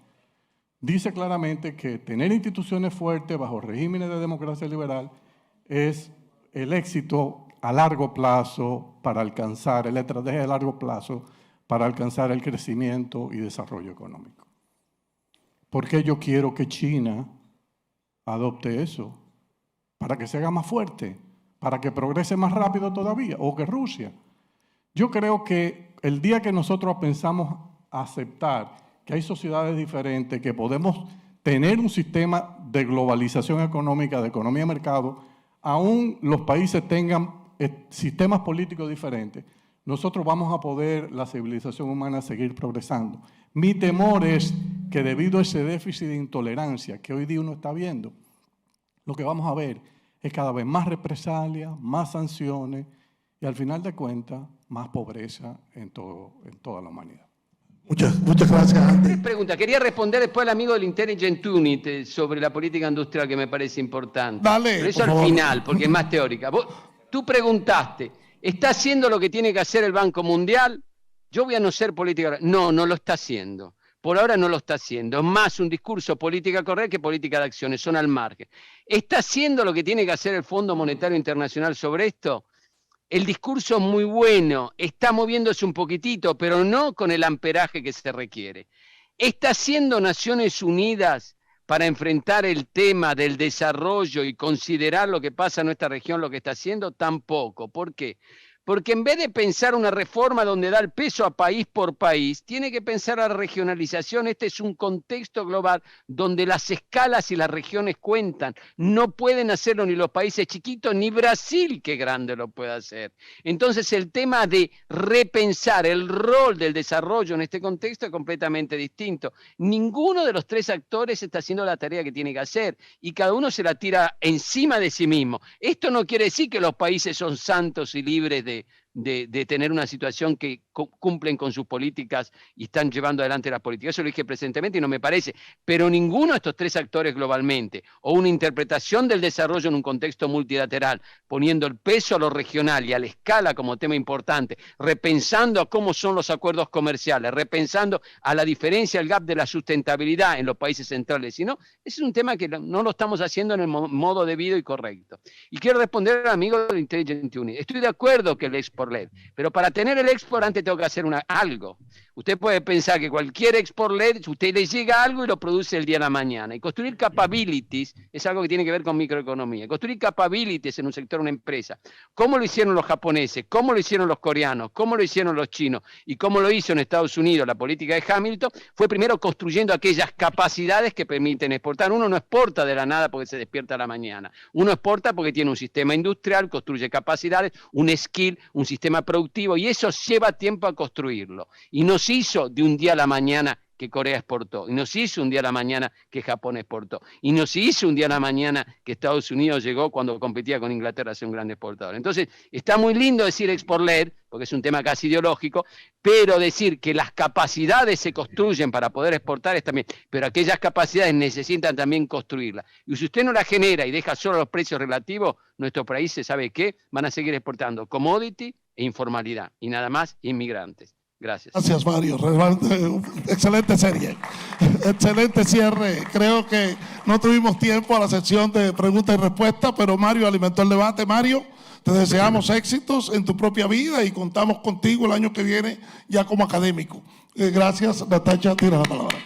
dice claramente que tener instituciones fuertes bajo regímenes de democracia liberal es el éxito a largo plazo para alcanzar, la estrategia de largo plazo para alcanzar el crecimiento y desarrollo económico. ¿Por qué yo quiero que China adopte eso? Para que se haga más fuerte, para que progrese más rápido todavía, o que Rusia. Yo creo que el día que nosotros pensamos aceptar que hay sociedades diferentes, que podemos tener un sistema de globalización económica, de economía de mercado, aún los países tengan sistemas políticos diferentes, nosotros vamos a poder, la civilización humana, seguir progresando. Mi temor es que debido a ese déficit de intolerancia que hoy día uno está viendo, lo que vamos a ver es cada vez más represalias, más sanciones y al final de cuentas más pobreza en toda la humanidad. Muchas gracias, Andy. Pregunta, quería responder después al amigo del Intelligent Unit sobre la política industrial que me parece importante. Dale, pero eso por al favor. final, porque es más teórica. Tú preguntaste, ¿está haciendo lo que tiene que hacer el Banco Mundial? Yo voy a no ser política. No, no lo está haciendo. Por ahora no lo está haciendo. Es más un discurso política correcta que política de acciones, son al margen. ¿Está haciendo lo que tiene que hacer el Fondo Monetario Internacional sobre esto? El discurso es muy bueno, está moviéndose un poquitito, pero no con el amperaje que se requiere. ¿Está haciendo Naciones Unidas para enfrentar el tema del desarrollo y considerar lo que pasa en nuestra región, lo que está haciendo? Tampoco. ¿Por qué? Porque en vez de pensar una reforma donde da el peso a país por país, tiene que pensar la regionalización. Este es un contexto global donde las escalas y las regiones cuentan. No pueden hacerlo ni los países chiquitos, ni Brasil, que grande lo puede hacer. Entonces el tema de repensar el rol del desarrollo en este contexto es completamente distinto. Ninguno de los tres actores está haciendo la tarea que tiene que hacer y cada uno se la tira encima de sí mismo. Esto no quiere decir que los países son santos y libres de tener una situación que cumplen con sus políticas y están llevando adelante las políticas. Eso lo dije presentemente y no me parece. Pero ninguno de estos tres actores globalmente, o una interpretación del desarrollo en un contexto multilateral, poniendo el peso a lo regional y a la escala como tema importante, repensando a cómo son los acuerdos comerciales, repensando a la diferencia, el gap de la sustentabilidad en los países centrales, sino ese es un tema que no lo estamos haciendo en el modo debido y correcto. Y quiero responder al amigo del Intelligent Unit. Estoy de acuerdo que el export-led, pero para tener el export antes tengo que hacer algo. Usted puede pensar que cualquier export-led, usted le llega algo y lo produce el día de la mañana. Y construir capabilities es algo que tiene que ver con microeconomía. Construir capabilities en un sector, una empresa. ¿Cómo lo hicieron los japoneses? ¿Cómo lo hicieron los coreanos? ¿Cómo lo hicieron los chinos? ¿Y cómo lo hizo en Estados Unidos la política de Hamilton? Fue primero construyendo aquellas capacidades que permiten exportar. Uno no exporta de la nada porque se despierta a la mañana. Uno exporta porque tiene un sistema industrial, construye capacidades, un skill, un sistema productivo, y eso lleva tiempo a construirlo. Y no se hizo de un día a la mañana que Corea exportó, y no se hizo un día a la mañana que Japón exportó, y no se hizo un día a la mañana que Estados Unidos llegó cuando competía con Inglaterra a ser un gran exportador. Entonces, está muy lindo decir export-led, porque es un tema casi ideológico, pero decir que las capacidades se construyen para poder exportar es también, pero aquellas capacidades necesitan también construirlas. Y si usted no las genera y deja solo los precios relativos, nuestros países, ¿sabe qué? Van a seguir exportando commodity e informalidad, y nada más inmigrantes. Gracias. Gracias, Mario. Excelente serie. Excelente cierre. Creo que no tuvimos tiempo a la sección de preguntas y respuestas, pero Mario alimentó el debate. Mario, te deseamos éxitos en tu propia vida y contamos contigo el año que viene ya como académico. Gracias. Natacha, tira la palabra.